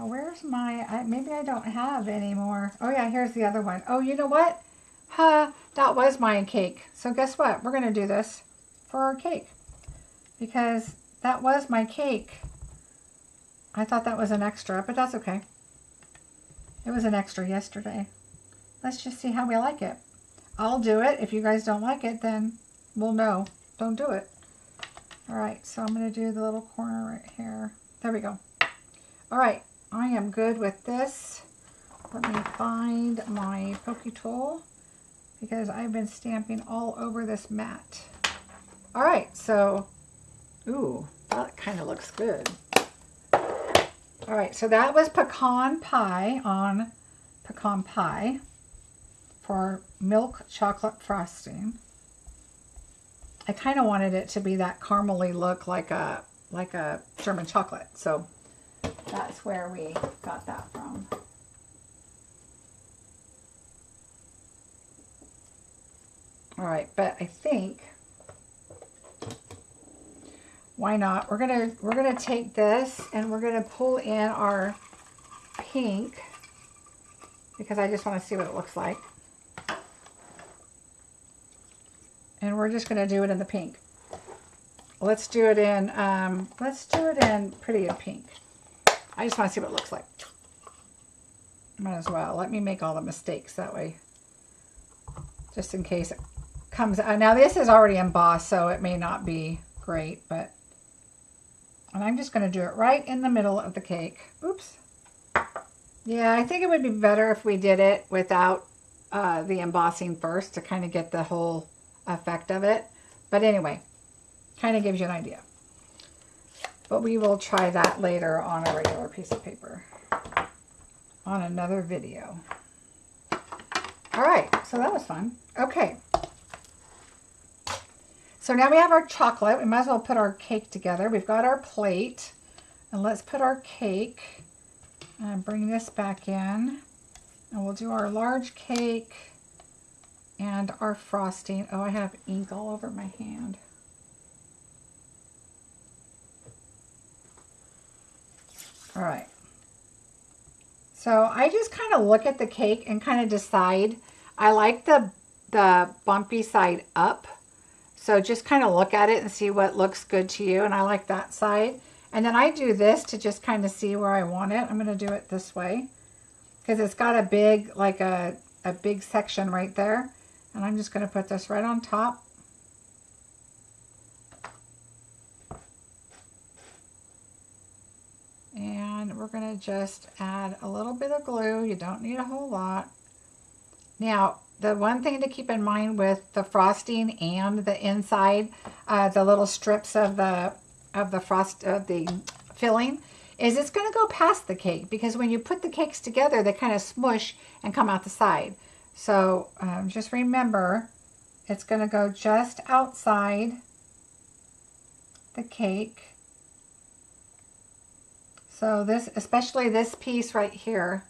S1: where's my, maybe I don't have any more. Oh yeah, here's the other one. Oh, you know what? That was my cake. So guess what? We're going to do this for our cake. Because that was my cake. I thought that was an extra, but that's okay. It was an extra yesterday. Let's just see how we like it. I'll do it. If you guys don't like it, then we'll know. Don't do it. All right, so I'm going to do the little corner right here. There we go. All right, I am good with this. Let me find my pokey tool because I've been stamping all over this mat. All right, so, ooh, that kind of looks good. All right, so that was pecan pie on pecan pie for milk chocolate frosting. I kind of wanted it to be that caramely look like a German chocolate. So that's where we got that from. All right, but I think, why not? We're gonna take this and we're gonna pull in our pink because I just want to see what it looks like. And we're just going to do it in the pink. Let's do it in pretty in pink. I just want to see what it looks like. Might as well. Let me make all the mistakes that way. Just in case it comes out. Now this is already embossed, so it may not be great, but, and I'm just going to do it right in the middle of the cake. Oops. Yeah, I think it would be better if we did it without the embossing first to kind of get the whole effect of it. But anyway, kind of gives you an idea. But we will try that later on a regular piece of paper on another video. All right, so that was fun. Okay. So now we have our chocolate. We might as well put our cake together. We've got our plate. And let's put our cake and bring this back in. And we'll do our large cake and our frosting. Oh, I have ink all over my hand. All right. So I just kind of look at the cake and kind of decide. I like the bumpy side up. So just kind of look at it and see what looks good to you. And I like that side. And then I do this to just kind of see where I want it. I'm going to do it this way because it's got a big, like a big section right there. And I'm just going to put this right on top. And we're going to just add a little bit of glue. You don't need a whole lot. Now, the one thing to keep in mind with the frosting and the inside, the little strips of the filling, is it's going to go past the cake because when you put the cakes together, they kind of smush and come out the side. So just remember, it's going to go just outside the cake. So this, especially this piece right here,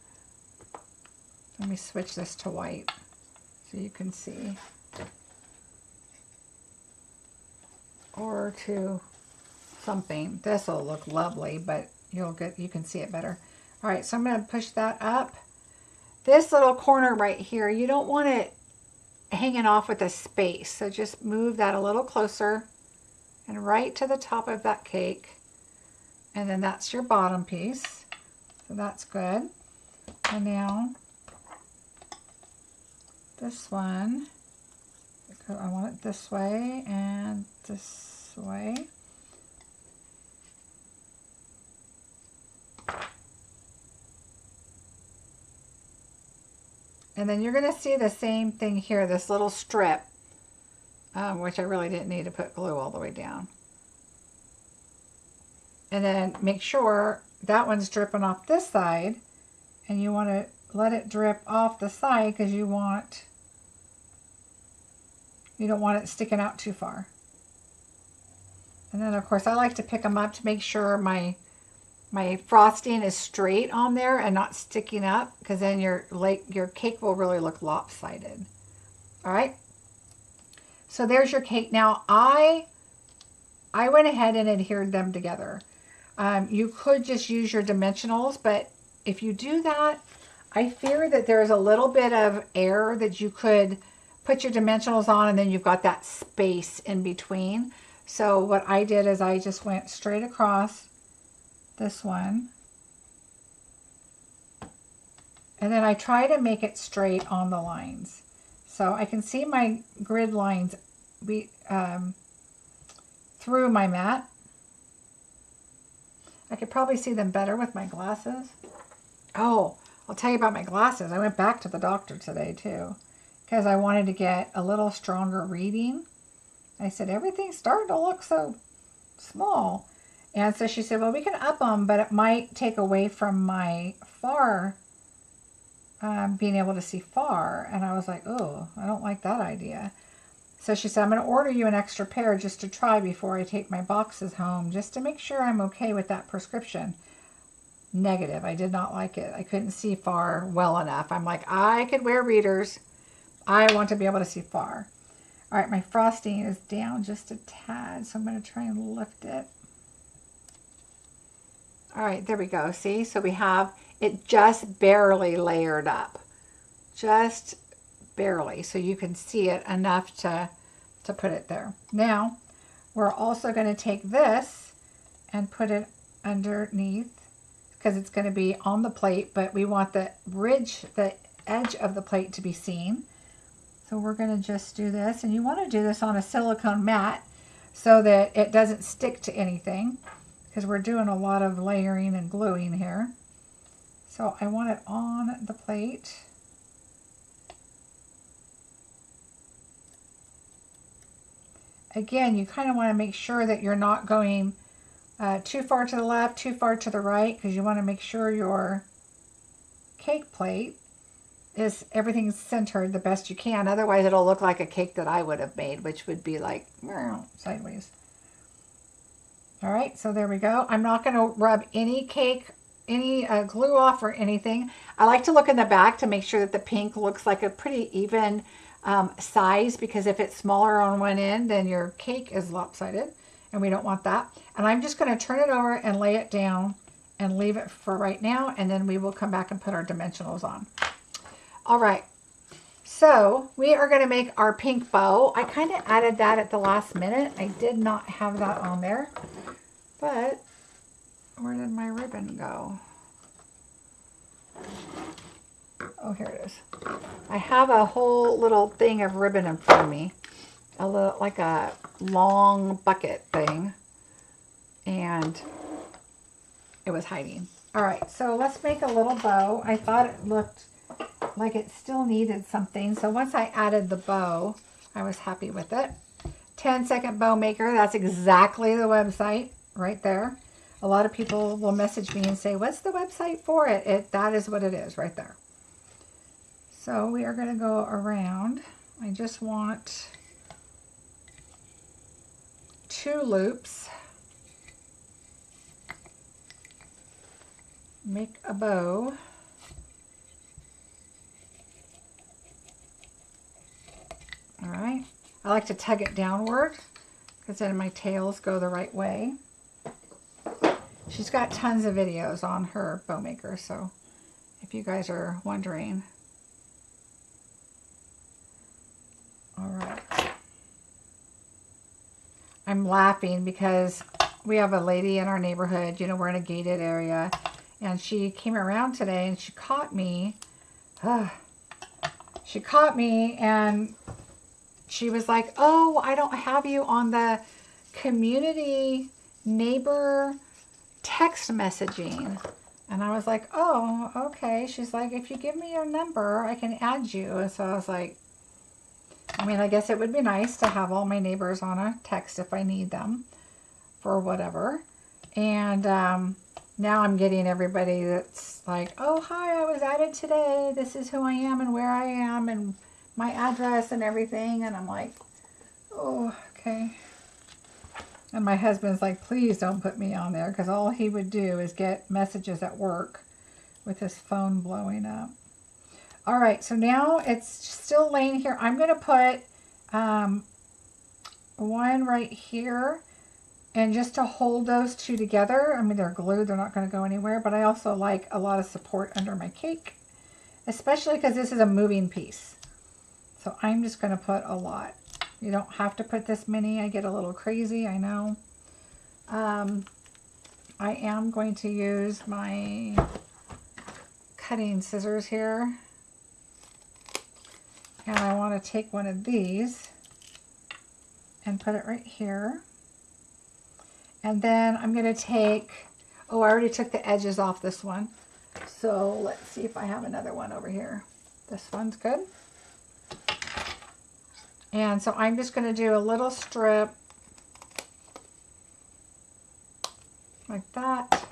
S1: let me switch this to white so you can see. Or to something. This will look lovely, but you can see it better. All right, so I'm going to push that up. This little corner right here, you don't want it hanging off with a space. So just move that a little closer and right to the top of that cake. And then that's your bottom piece. So that's good. And now this one, I want it this way and this way. And then you're going to see the same thing here, this little strip, which I really didn't need to put glue all the way down. And then make sure that one's dripping off this side, and you want to let it drip off the side because you don't want it sticking out too far. And then of course I like to pick them up to make sure my frosting is straight on there and not sticking up, because then your cake will really look lopsided. All right. So there's your cake. Now I went ahead and adhered them together. You could just use your dimensionals, but if you do that, I fear that there's a little bit of air that you could put your dimensionals on and then you've got that space in between. So what I did is I just went straight across this one. And then I try to make it straight on the lines. So I can see my grid lines through my mat. I could probably see them better with my glasses. Oh, I'll tell you about my glasses. I went back to the doctor today too, because I wanted to get a little stronger reading. I said, everything's starting to look so small. And so she said, well, we can up them, but it might take away from my far being able to see far. And I was like, oh, I don't like that idea. So she said, I'm going to order you an extra pair just to try before I take my boxes home, just to make sure I'm okay with that prescription. Negative. I did not like it. I couldn't see far well enough. I'm like, I could wear readers. I want to be able to see far. All right, my frosting is down just a tad, so I'm going to try and lift it. All right, there we go. See, so we have it just barely layered up. Just barely, so you can see it enough to put it there. Now, we're also going to take this and put it underneath because it's going to be on the plate, but we want the edge of the plate to be seen. So we're going to just do this, and you want to do this on a silicone mat so that it doesn't stick to anything because we're doing a lot of layering and gluing here. So I want it on the plate. Again, you kind of want to make sure that you're not going too far to the left, too far to the right, because you want to make sure your cake plate is everything's centered the best you can. Otherwise, it'll look like a cake that I would have made, which would be like sideways. All right, so there we go. I'm not going to rub any glue off or anything. I like to look in the back to make sure that the pink looks like a pretty even size, because if it's smaller on one end, then your cake is lopsided, and we don't want that. And I'm just going to turn it over and lay it down and leave it for right now, and then we will come back and put our dimensionals on. All right, so we are going to make our pink bow. I kind of added that at the last minute. I did not have that on there, but where did my ribbon go? Oh, here it is. I have a whole little thing of ribbon in front of me, a little, like a long bucket thing, and it was hiding. All right, so let's make a little bow. I thought it looked like it still needed something, so once I added the bow, I was happy with it. 10-second bow maker, that's exactly the website right there. A lot of people will message me and say, what's the website for it? That is what it is right there. So we are going to go around. I just want 2 loops. Make a bow. All right. I like to tug it downward because then my tails go the right way. She's got tons of videos on her bow maker, so if you guys are wondering. All right. I'm laughing because we have a lady in our neighborhood, you know, we're in a gated area, and she came around today and she caught me. She caught me and she was like, oh, I don't have you on the community neighbor text messaging. And I was like, oh, okay. She's like, if you give me your number, I can add you. And so I was like, I mean, I guess it would be nice to have all my neighbors on a text if I need them for whatever. And now I'm getting everybody that's like, oh, hi, I was added today. This is who I am and where I am and my address and everything. And I'm like, oh, okay. And my husband's like, please don't put me on there, because all he would do is get messages at work with his phone blowing up. All right, so now it's still laying here. I'm going to put one right here, and just to hold those two together. I mean, they're glued. They're not going to go anywhere, but I also like a lot of support under my cake, especially because this is a moving piece. So I'm just going to put a lot. You don't have to put this many. I get a little crazy, I know. I am going to use my cutting scissors here. And I want to take one of these and put it right here. And then I'm going to take, oh, I already took the edges off this one. So let's see if I have another one over here. This one's good. And so I'm just going to do a little strip like that.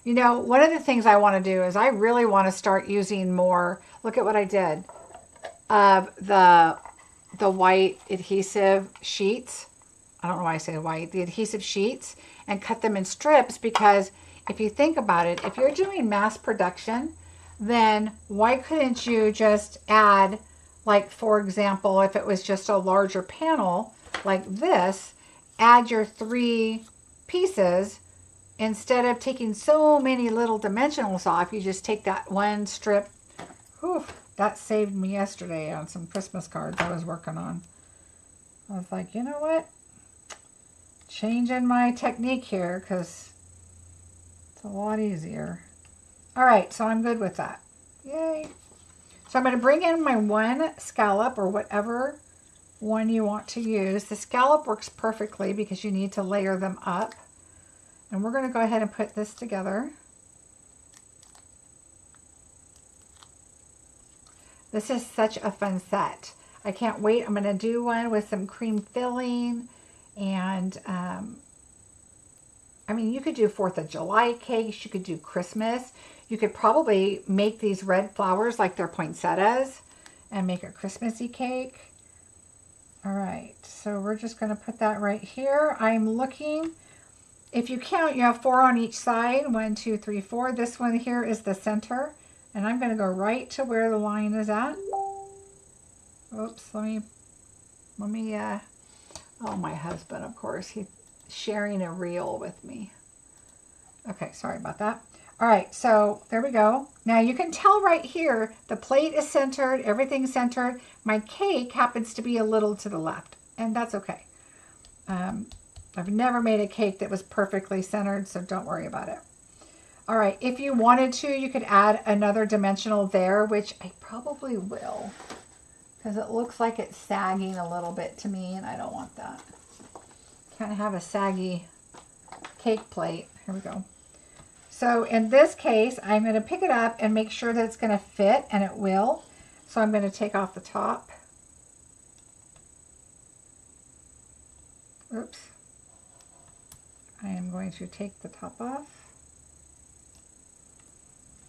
S1: You know, one of the things I want to do is I really want to start using more, look at what I did, of the white adhesive sheets. I don't know why I say white, the adhesive sheets, and cut them in strips, because if you think about it, if you're doing mass production, then why couldn't you just add, like, for example, if it was just a larger panel like this, add your 3 pieces. Instead of taking so many little dimensionals off, you just take that one strip. Whew, that saved me yesterday on some Christmas cards I was working on. I was like, you know what? Changing my technique here, because it's a lot easier. All right, so I'm good with that. Yay. So I'm going to bring in my one scallop, or whatever one you want to use. The scallop works perfectly because you need to layer them up. And we're going to go ahead and put this together. This is such a fun set. I can't wait. I'm going to do one with some cream filling. And, I mean, you could do 4th of July cakes. You could do Christmas. You could probably make these red flowers like they're poinsettias and make a Christmassy cake. All right. So we're just going to put that right here. I'm looking... If you count, you have 4 on each side. 1, 2, 3, 4. This one here is the center. And I'm going to go right to where the line is at. Oops, let me, oh, my husband, of course, he's sharing a reel with me. Okay, sorry about that. All right, so there we go. Now you can tell right here, the plate is centered, everything's centered. My cake happens to be a little to the left, and that's okay. I've never made a cake that was perfectly centered, so don't worry about it. All right, if you wanted to, you could add another dimensional there, which I probably will, because it looks like it's sagging a little bit to me, and I don't want that. Kind of have a saggy cake plate. Here we go. So in this case, I'm going to pick it up and make sure that it's going to fit, and it will. So I'm going to take off the top. Oops. I am going to take the top off.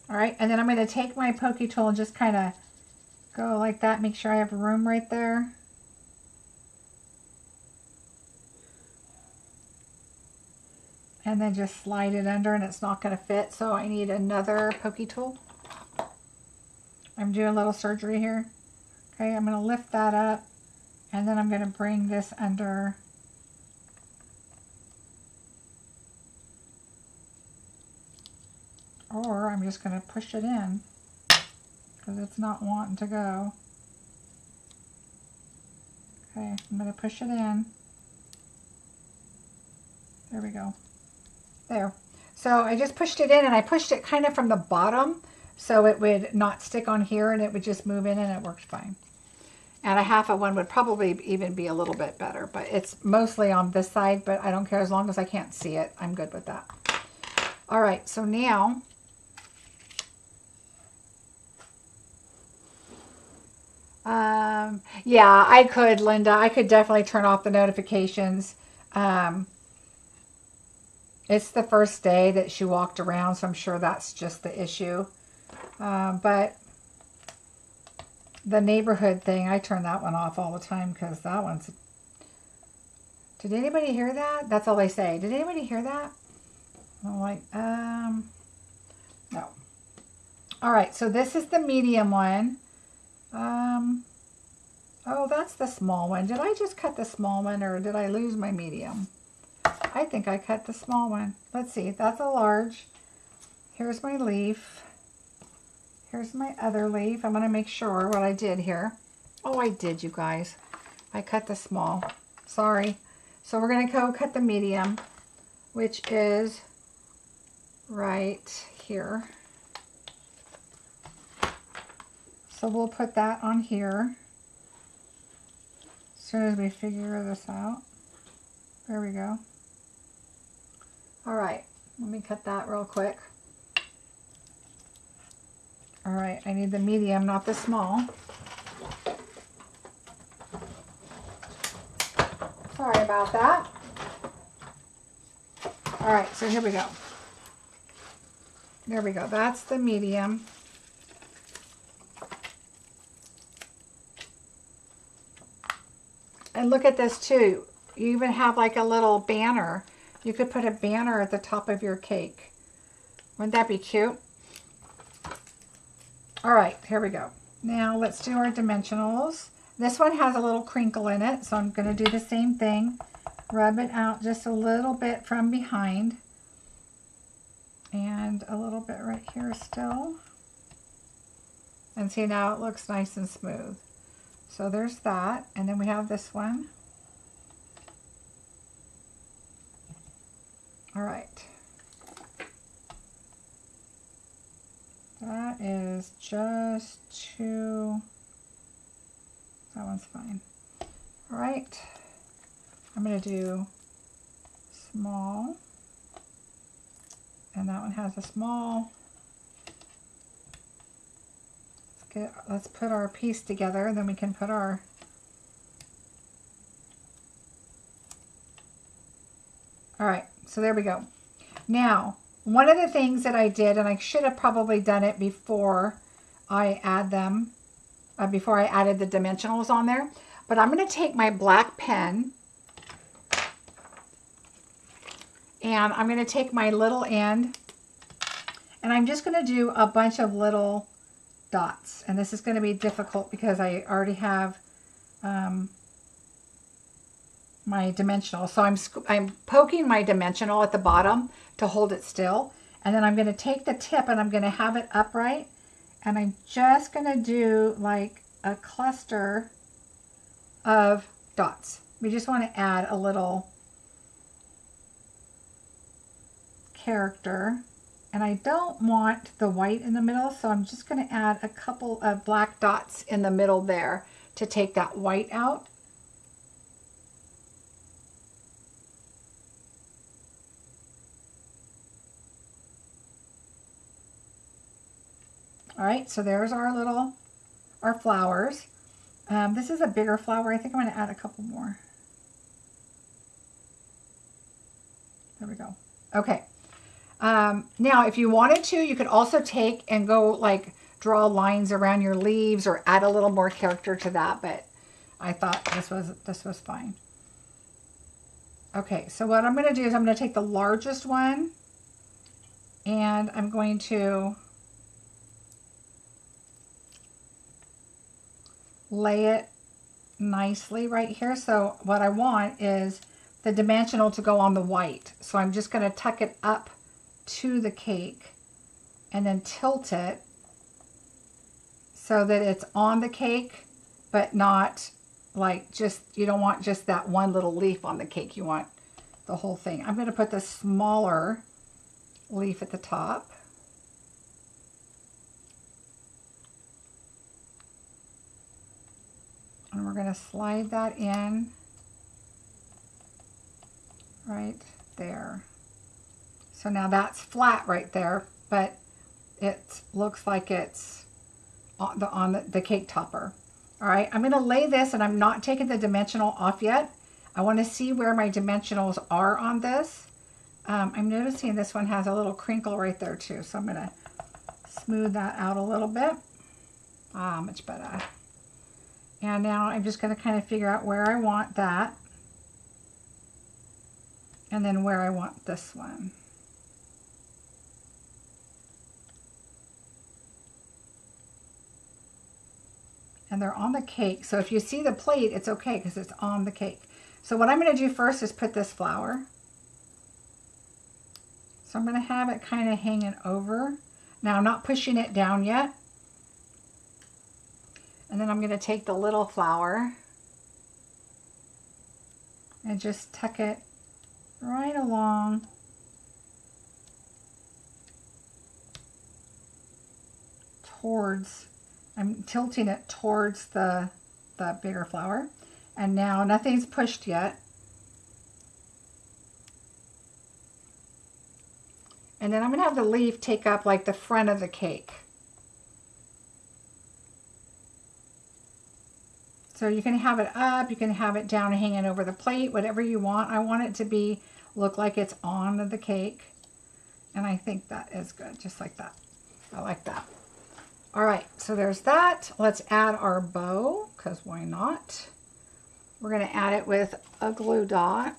S1: All right, and then I'm going to take my pokey tool and just kind of go like that. Make sure I have room right there. And then just slide it under, and it's not going to fit, so I need another pokey tool. I'm doing a little surgery here. Okay, I'm going to lift that up, and then I'm going to bring this under. Or I'm just going to push it in because it's not wanting to go. Okay, I'm going to push it in. There we go. There. So I just pushed it in, and I pushed it kind of from the bottom so it would not stick on here, and it would just move in, and it worked fine. And a half of one would probably even be a little bit better, but it's mostly on this side, but I don't care as long as I can't see it. I'm good with that. All right, so now yeah, I could, Linda. I could definitely turn off the notifications. It's the first day that she walked around, so I'm sure that's just the issue. But the neighborhood thing, I turn that one off all the time because that one's... Did anybody hear that? That's all they say. Did anybody hear that? I'm like, no. All right, so this is the medium one. Oh, that's the small one. Did I just cut the small one, or did I lose my medium? I think I cut the small one. Let's see, that's a large. Here's my leaf. Here's my other leaf. I'm going to make sure what I did here. Oh, I did, you guys. I cut the small. Sorry. So we're going to go cut the medium, which is right here. So we'll put that on here as soon as we figure this out. There we go. All right, let me cut that real quick. All right, I need the medium, not the small. Sorry about that. All right, so here we go. There we go. That's the medium. And look at this too. You even have like a little banner. You could put a banner at the top of your cake. Wouldn't that be cute? All right, here we go. Now let's do our dimensionals. This one has a little crinkle in it, so I'm going to do the same thing. Rub it out just a little bit from behind. And a little bit right here still. And see, now it looks nice and smooth. So there's that. And then we have this one. All right. That is just too, that one's fine. All right. I'm going to do small. And that one has a small. Let's put our piece together, then we can put our all right, so there we go. Now, one of the things that I did, and I should have probably done it before I add them, before I added the dimensionals on there, but I'm going to take my black pen and I'm going to take my little end and I'm just going to do a bunch of little dots. And this is going to be difficult because I already have my dimensional. So I'm poking my dimensional at the bottom to hold it still. And then I'm going to take the tip and I'm going to have it upright. And I'm just going to do like a cluster of dots. We just want to add a little character. And I don't want the white in the middle, so I'm just going to add a couple of black dots in the middle there to take that white out. All right, so there's our flowers. This is a bigger flower. I think I'm going to add a couple more. There we go. Okay. Now, if you wanted to, you could also take and go like draw lines around your leaves or add a little more character to that, but I thought this was fine. Okay, so what I'm going to do is I'm going to take the largest one and I'm going to lay it nicely right here. So what I want is the dimensional to go on the white. So I'm just going to tuck it up to the cake and then tilt it so that it's on the cake, but not like just, you don't want just that one little leaf on the cake. You want the whole thing. I'm going to put the smaller leaf at the top. And we're going to slide that in right there. So now that's flat right there, but it looks like it's on the cake topper. All right, I'm going to lay this, and I'm not taking the dimensional off yet. I want to see where my dimensionals are on this. I'm noticing this one has a little crinkle right there too, so I'm going to smooth that out a little bit. Much better. And now I'm just going to kind of figure out where I want that, and then where I want this one. And they're on the cake. So if you see the plate, it's okay because it's on the cake. So what I'm going to do first is put this flower. So I'm going to have it kind of hanging over. Now I'm not pushing it down yet. And then I'm going to take the little flower and just tuck it right along towards, I'm tilting it towards the bigger flower. And now nothing's pushed yet. And then I'm going to have the leaf take up like the front of the cake. So you can have it up, you can have it down hanging over the plate, whatever you want. I want it to look like it's on the cake. And I think that is good, just like that. I like that. All right, so there's that. Let's add our bow, because why not? We're going to add it with a glue dot.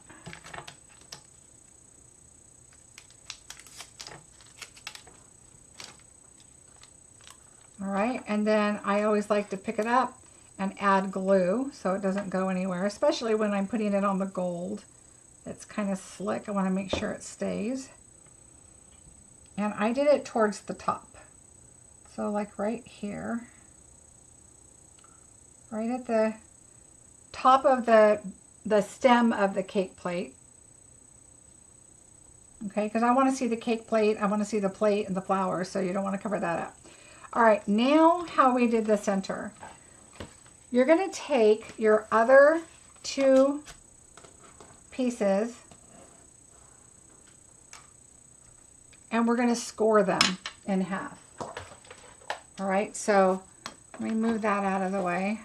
S1: All right, and then I always like to pick it up and add glue so it doesn't go anywhere, especially when I'm putting it on the gold. It's kind of slick. I want to make sure it stays. And I did it towards the top. So like right here, right at the top of the stem of the cake plate. Okay, because I want to see the cake plate, I want to see the plate and the flowers, so you don't want to cover that up. All right, now how we did the center. You're going to take your other two pieces and we're going to score them in half. All right, so let me move that out of the way.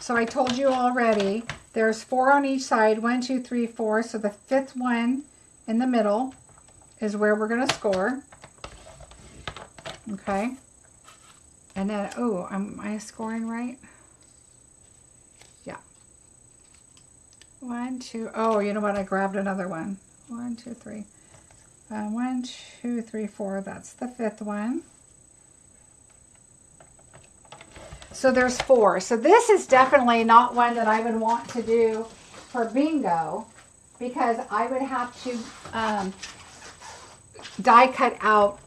S1: So I told you already, there's 4 on each side, 1, 2, 3, 4. So the 5th one in the middle is where we're going to score. Okay. And then, oh, am I scoring right? Yeah. 1, 2, oh, you know what? I grabbed another one. 1, 2, 3. 1, 2, 3, 4. That's the 5th one. So there's 4. So this is definitely not one that I would want to do for bingo, because I would have to die cut out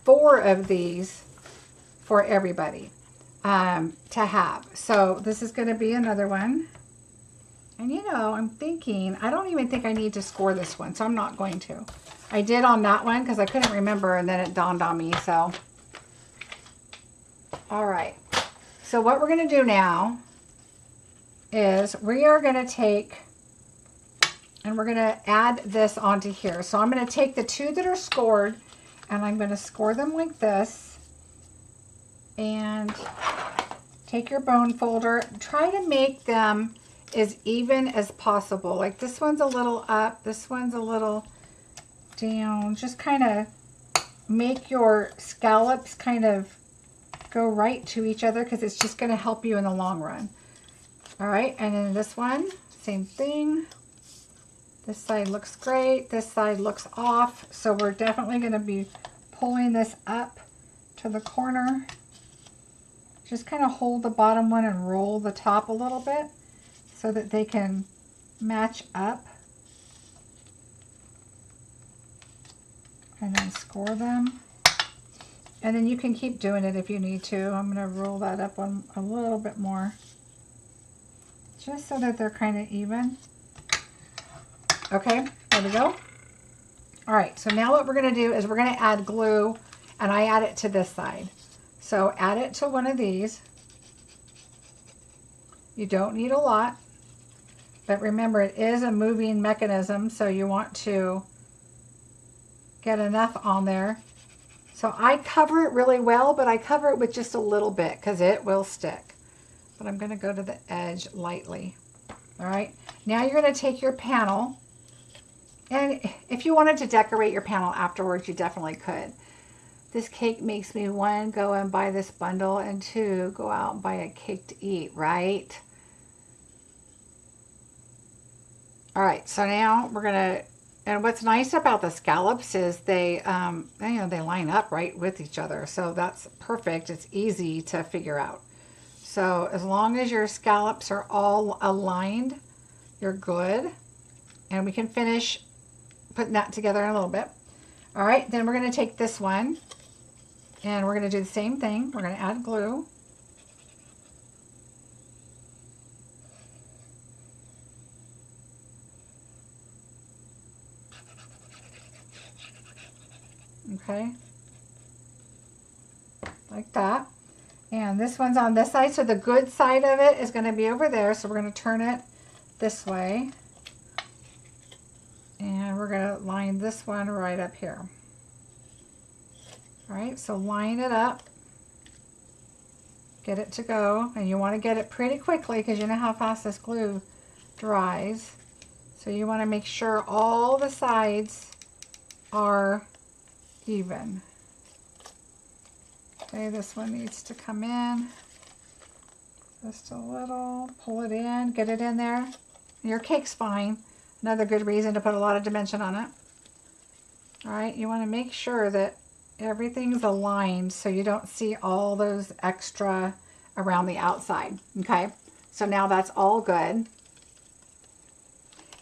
S1: 4 of these for everybody to have. So this is going to be another one. And you know, I'm thinking, I don't even think I need to score this one, so I'm not going to. I did on that one because I couldn't remember, and then it dawned on me, so. All right. So what we're going to do now is we are going to take, and we're going to add this onto here. So I'm going to take the 2 that are scored, and I'm going to score them like this. And take your bone folder. Try to make them as even as possible. Like this one's a little up, this one's a little down. Just kind of make your scallops kind of go right to each other, because it's just going to help you in the long run. All right, and then this one, same thing. This side looks great, this side looks off, so we're definitely going to be pulling this up to the corner. Just kind of hold the bottom one and roll the top a little bit so that they can match up. And then score them. And then you can keep doing it if you need to. I'm going to roll that up one a little bit more, just so that they're kind of even. Okay, there we go. All right, so now what we're going to do is we're going to add glue, and I add it to this side. So add it to one of these. You don't need a lot, but remember it is a moving mechanism, so you want to get enough on there. So I cover it really well, but I cover it with just a little bit because it will stick. But I'm going to go to the edge lightly. All right. Now you're going to take your panel, and if you wanted to decorate your panel afterwards, you definitely could. This cake makes me, 1, go and buy this bundle, and 2, go out and buy a cake to eat, right? All right. So now we're going to, and what's nice about the scallops is they, you know, they line up right with each other. So that's perfect. It's easy to figure out. So as long as your scallops are all aligned, you're good. And we can finish putting that together in a little bit. All right, then we're going to take this one and we're going to do the same thing. We're going to add glue. Okay, like that. And this one's on this side, so the good side of it is going to be over there. So we're going to turn it this way. And we're going to line this one right up here. All right, so line it up. Get it to go. And you want to get it pretty quickly because you know how fast this glue dries. So you want to make sure all the sides are even. Okay, this one needs to come in just a little. Pull it in, get it in there. Your cake's fine. Another good reason to put a lot of dimension on it. All right, you want to make sure that everything's aligned so you don't see all those extra around the outside. Okay, so now that's all good.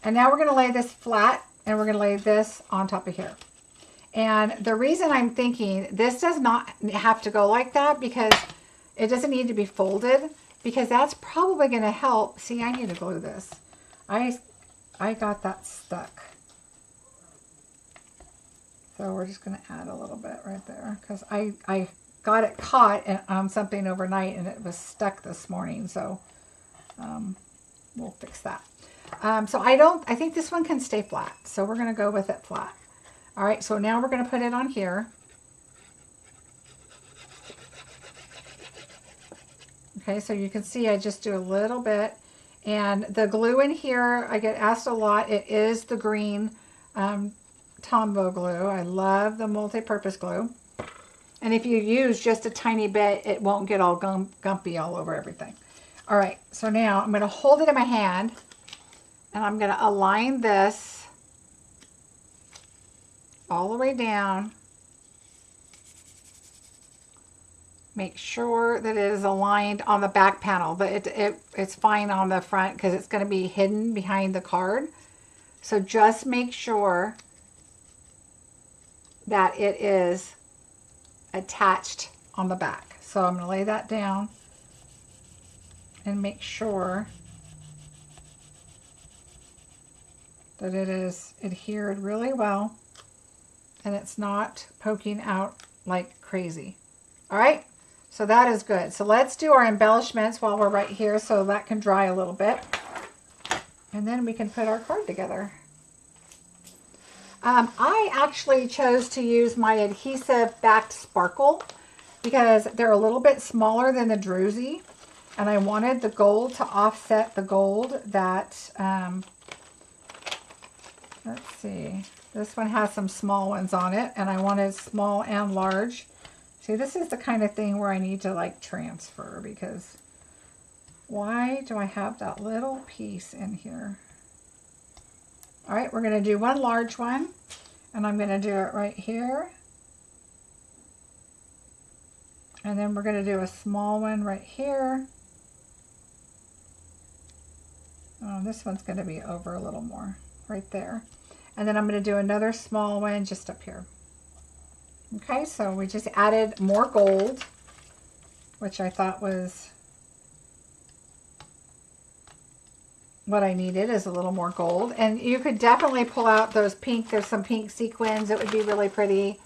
S1: And now we're going to lay this flat, and we're going to lay this on top of here. And the reason I'm thinking this does not have to go like that, because it doesn't need to be folded, because that's probably going to help. See, I need to glue this. I got that stuck. So we're just going to add a little bit right there, because I got it caught on something overnight and it was stuck this morning. So we'll fix that. So I think this one can stay flat. So we're going to go with it flat. All right, so now we're going to put it on here. Okay, so you can see I just do a little bit. And the glue in here, I get asked a lot. It is the green Tombow glue. I love the multi-purpose glue. And if you use just a tiny bit, it won't get all gumpy all over everything. All right, so now I'm going to hold it in my hand, and I'm going to align this all the way down. Make sure that it is aligned on the back panel, but it's fine on the front because it's going to be hidden behind the card. So just make sure that it is attached on the back. So I'm going to lay that down and make sure that it is adhered really well and it's not poking out like crazy. All right, so that is good. So let's do our embellishments while we're right here so that can dry a little bit. And then we can put our card together. I actually chose to use my adhesive backed sparkle because they're a little bit smaller than the Druzy, and I wanted the gold to offset the gold that, let's see, this one has some small ones on it, and I wanted small and large. See, this is the kind of thing where I need to like transfer, because why do I have that little piece in here? All right, we're going to do one large one, and I'm going to do it right here. And then we're going to do a small one right here. Oh, this one's going to be over a little more right there. And then I'm going to do another small one just up here. Okay, so we just added more gold, which I thought was what I needed, is a little more gold. And you could definitely pull out those pink, there's some pink sequins. It would be really pretty.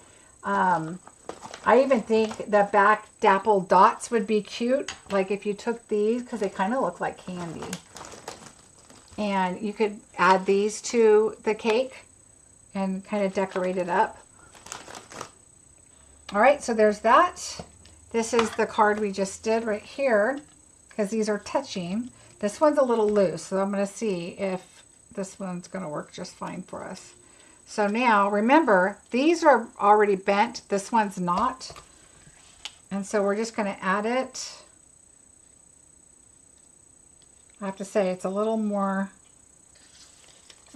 S1: I even think the back dapple dots would be cute. Like if you took these, because they kind of look like candy. And you could add these to the cake and kind of decorate it up. All right, so there's that. This is the card we just did right here, because these are touching. This one's a little loose, so I'm going to see if this one's going to work just fine for us. So now, remember, these are already bent. This one's not. And so we're just going to add it. I have to say, it's a little more.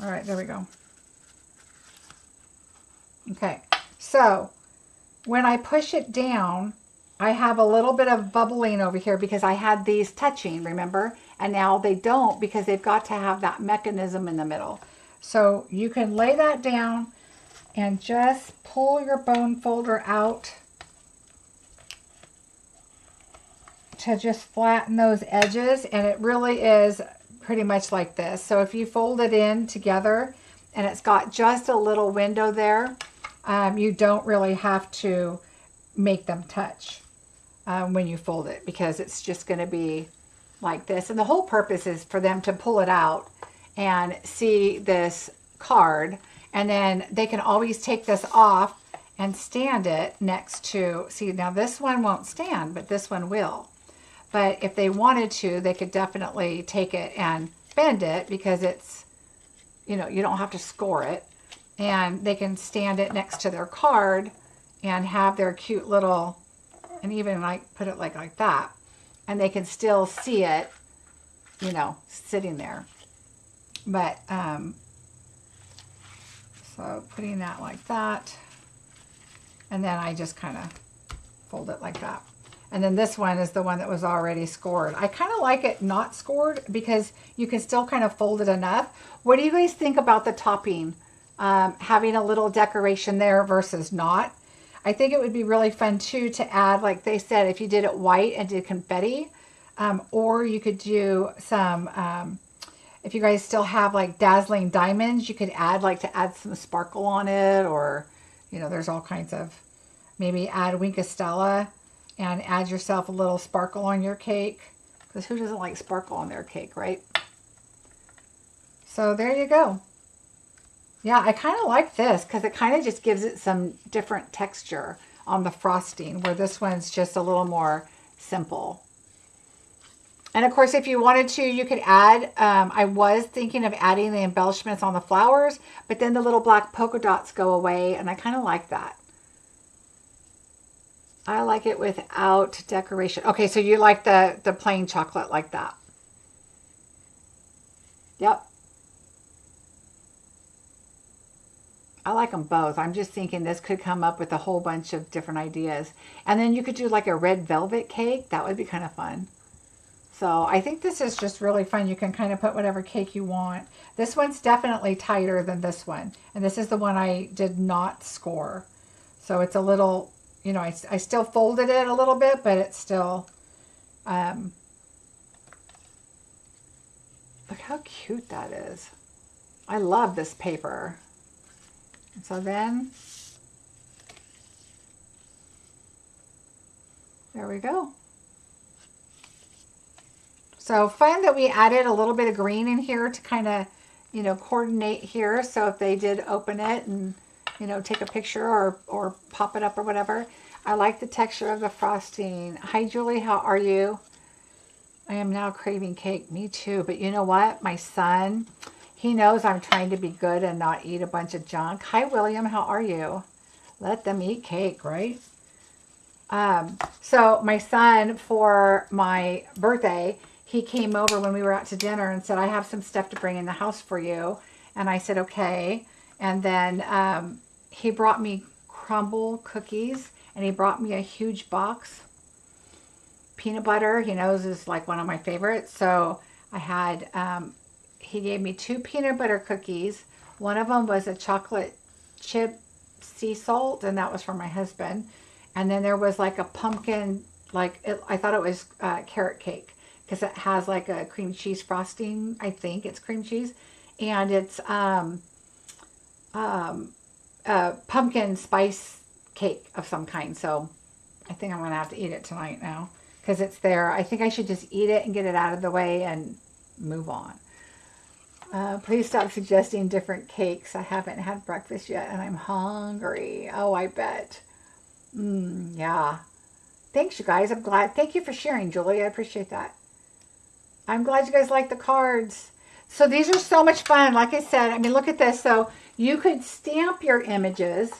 S1: All right, there we go. Okay, so when I push it down, I have a little bit of bubbling over here because I had these touching, remember? And now they don't, because they've got to have that mechanism in the middle. So you can lay that down and just pull your bone folder out to just flatten those edges. And it really is pretty much like this. So if you fold it in together and it's got just a little window there, you don't really have to make them touch when you fold it, because it's just going to be like this. And the whole purpose is for them to pull it out and see this card, and then they can always take this off and stand it next to, see, now this one won't stand, but this one will. But if they wanted to, they could definitely take it and bend it, because it's, you know, you don't have to score it. and they can stand it next to their card and have their cute little, and even like put it like that, and they can still see it, you know, sitting there. But so putting that like that, and then I just kind of fold it like that. And then this one is the one that was already scored. I kind of like it not scored because you can still kind of fold it enough. What do you guys think about the topping? Having a little decoration there versus not. I think it would be really fun too to add, like they said, if you did it white and did confetti, or you could do some, if you guys still have like dazzling diamonds, you could add like to add some sparkle on it, or, you know, there's all kinds of, maybe add Winkestella and add yourself a little sparkle on your cake, because who doesn't like sparkle on their cake, right? So there you go. Yeah, I kind of like this because it kind of just gives it some different texture on the frosting, where this one's just a little more simple. And of course, if you wanted to, you could add, I was thinking of adding the embellishments on the flowers, but then the little black polka dots go away, and I kind of like that. I like it without decoration. Okay, so you like the plain chocolate like that. Yep. I like them both. I'm just thinking this could come up with a whole bunch of different ideas. And then you could do like a red velvet cake. That would be kind of fun. So I think this is just really fun. You can kind of put whatever cake you want. This one's definitely tighter than this one. And this is the one I did not score. So it's a little, you know, I still folded it a little bit, but it's still, look how cute that is. I love this paper. So then, there we go. So fun that we added a little bit of green in here to kind of, you know, coordinate here. So if they did open it and, you know, take a picture or pop it up or whatever. I like the texture of the frosting. Hi, Julie. How are you? I am now craving cake. Me too. But you know what? My son, he knows I'm trying to be good and not eat a bunch of junk. Hi, William. How are you? Let them eat cake, right? So my son, for my birthday, he came over when we were out to dinner and said, I have some stuff to bring in the house for you. And I said, okay. And then he brought me crumble cookies, and he brought me a huge box. Peanut butter, he knows, is like one of my favorites. So I had, he gave me 2 peanut butter cookies. One of them was a chocolate chip sea salt, and that was for my husband. And then there was like a pumpkin, I thought it was carrot cake, because it has like a cream cheese frosting. I think it's cream cheese. And it's pumpkin spice cake of some kind. So I think I'm going to have to eat it tonight now, because it's there. I think I should just eat it and get it out of the way and move on. Please stop suggesting different cakes. I haven't had breakfast yet and I'm hungry. Oh, I bet. Yeah. Thanks, you guys. I'm glad. Thank you for sharing, Julie. I appreciate that. I'm glad you guys like the cards. So these are so much fun. Like I said, I mean, look at this. So you could stamp your images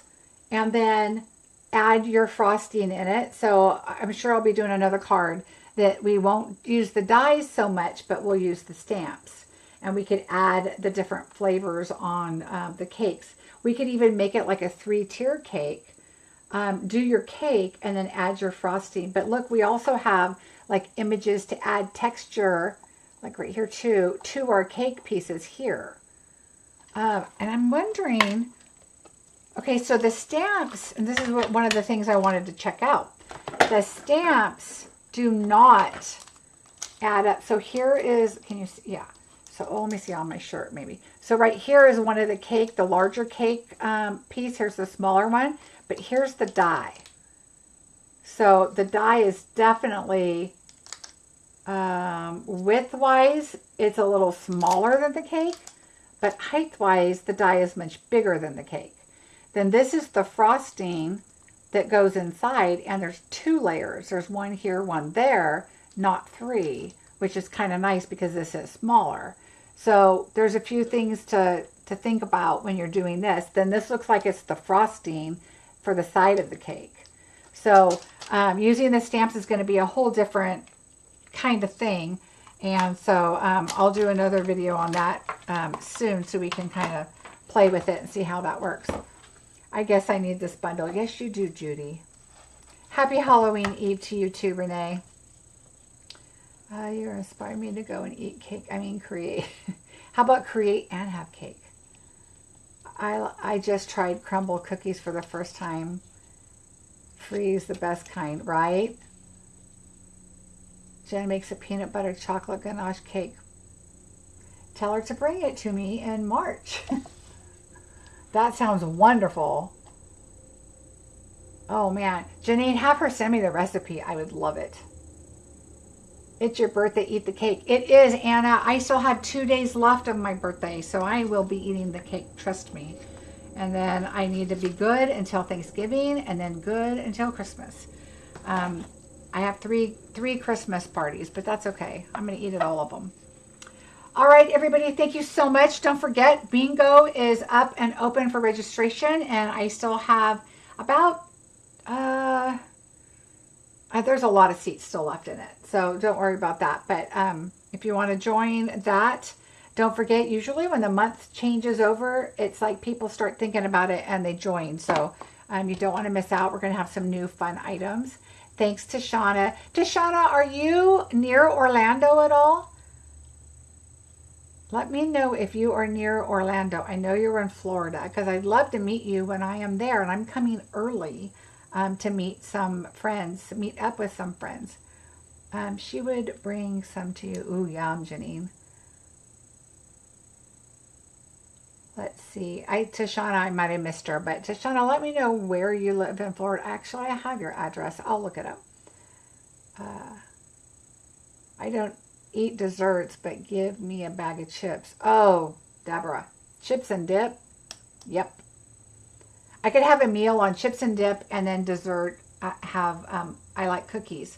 S1: and then add your frosting in it. So I'm sure I'll be doing another card that we won't use the dies so much, but we'll use the stamps. And we could add the different flavors on the cakes. We could even make it like a 3-tier cake. Do your cake and then add your frosting. But look, we also have like images to add texture, like right here too, to our cake pieces here. And I'm wondering, okay, so the stamps, and this is one of the things I wanted to check out. The stamps do not add up. So here is, can you see? Yeah. So let me see on my shirt maybe. So right here is one of the cake, the larger cake piece. Here's the smaller one, but here's the die. So the die is definitely, width-wise, it's a little smaller than the cake, but height-wise, the die is much bigger than the cake. Then this is the frosting that goes inside, and there's 2 layers. There's one here, one there, not 3, which is kind of nice because this is smaller. So there's a few things to think about when you're doing this. Then this looks like it's the frosting for the side of the cake. So using the stamps is going to be a whole different kind of thing. And so I'll do another video on that soon so we can kind of play with it and see how that works. I guess I need this bundle. Yes, you do, Judy. Happy Halloween Eve to you too, Renee. You're inspiring me to go and eat cake. I mean, create. How about create and have cake? I just tried crumble cookies for the first time. Freeze, the best kind, right? Jen makes a peanut butter chocolate ganache cake. Tell her to bring it to me in March. That sounds wonderful. Oh man, Janine, have her send me the recipe. I would love it. It's your birthday, eat the cake. It is, Anna. I still have 2 days left of my birthday, so I will be eating the cake, trust me. And then I need to be good until Thanksgiving, and then good until Christmas. I have three Christmas parties, but that's okay. I'm going to eat at all of them. All right, everybody, thank you so much. Don't forget, Bingo is up and open for registration, and I still have about, there's a lot of seats still left in it, so don't worry about that. But if you want to join that, don't forget, usually when the month changes over, it's like people start thinking about it and they join. So you don't want to miss out. We're going to have some new fun items. Thanks to Shauna. Tashana, are you near Orlando at all? Let me know if you are near Orlando. I know you're in Florida because I'd love to meet you when I am there. And I'm coming early to meet some friends, meet up with some friends. She would bring some to you. Ooh, yum, Janine. Let's see. Tashana, I might have missed her, but Tashana, let me know where you live in Florida. Actually, I have your address. I'll look it up. I don't eat desserts, but give me a bag of chips. Oh, Deborah. Chips and dip? Yep. I could have a meal on chips and dip, and then dessert. I like cookies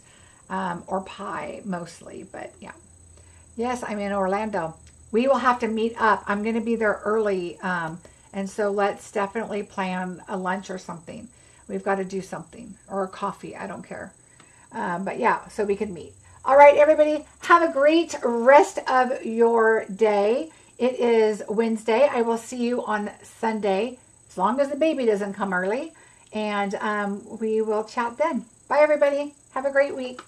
S1: or pie mostly, but yeah. Yes, I'm in Orlando. We will have to meet up. I'm going to be there early, and so let's definitely plan a lunch or something. We've got to do something, or a coffee. I don't care. But yeah, so we can meet. All right, everybody, have a great rest of your day. It is Wednesday. I will see you on Sunday, as long as the baby doesn't come early, and we will chat then. Bye, everybody. Have a great week.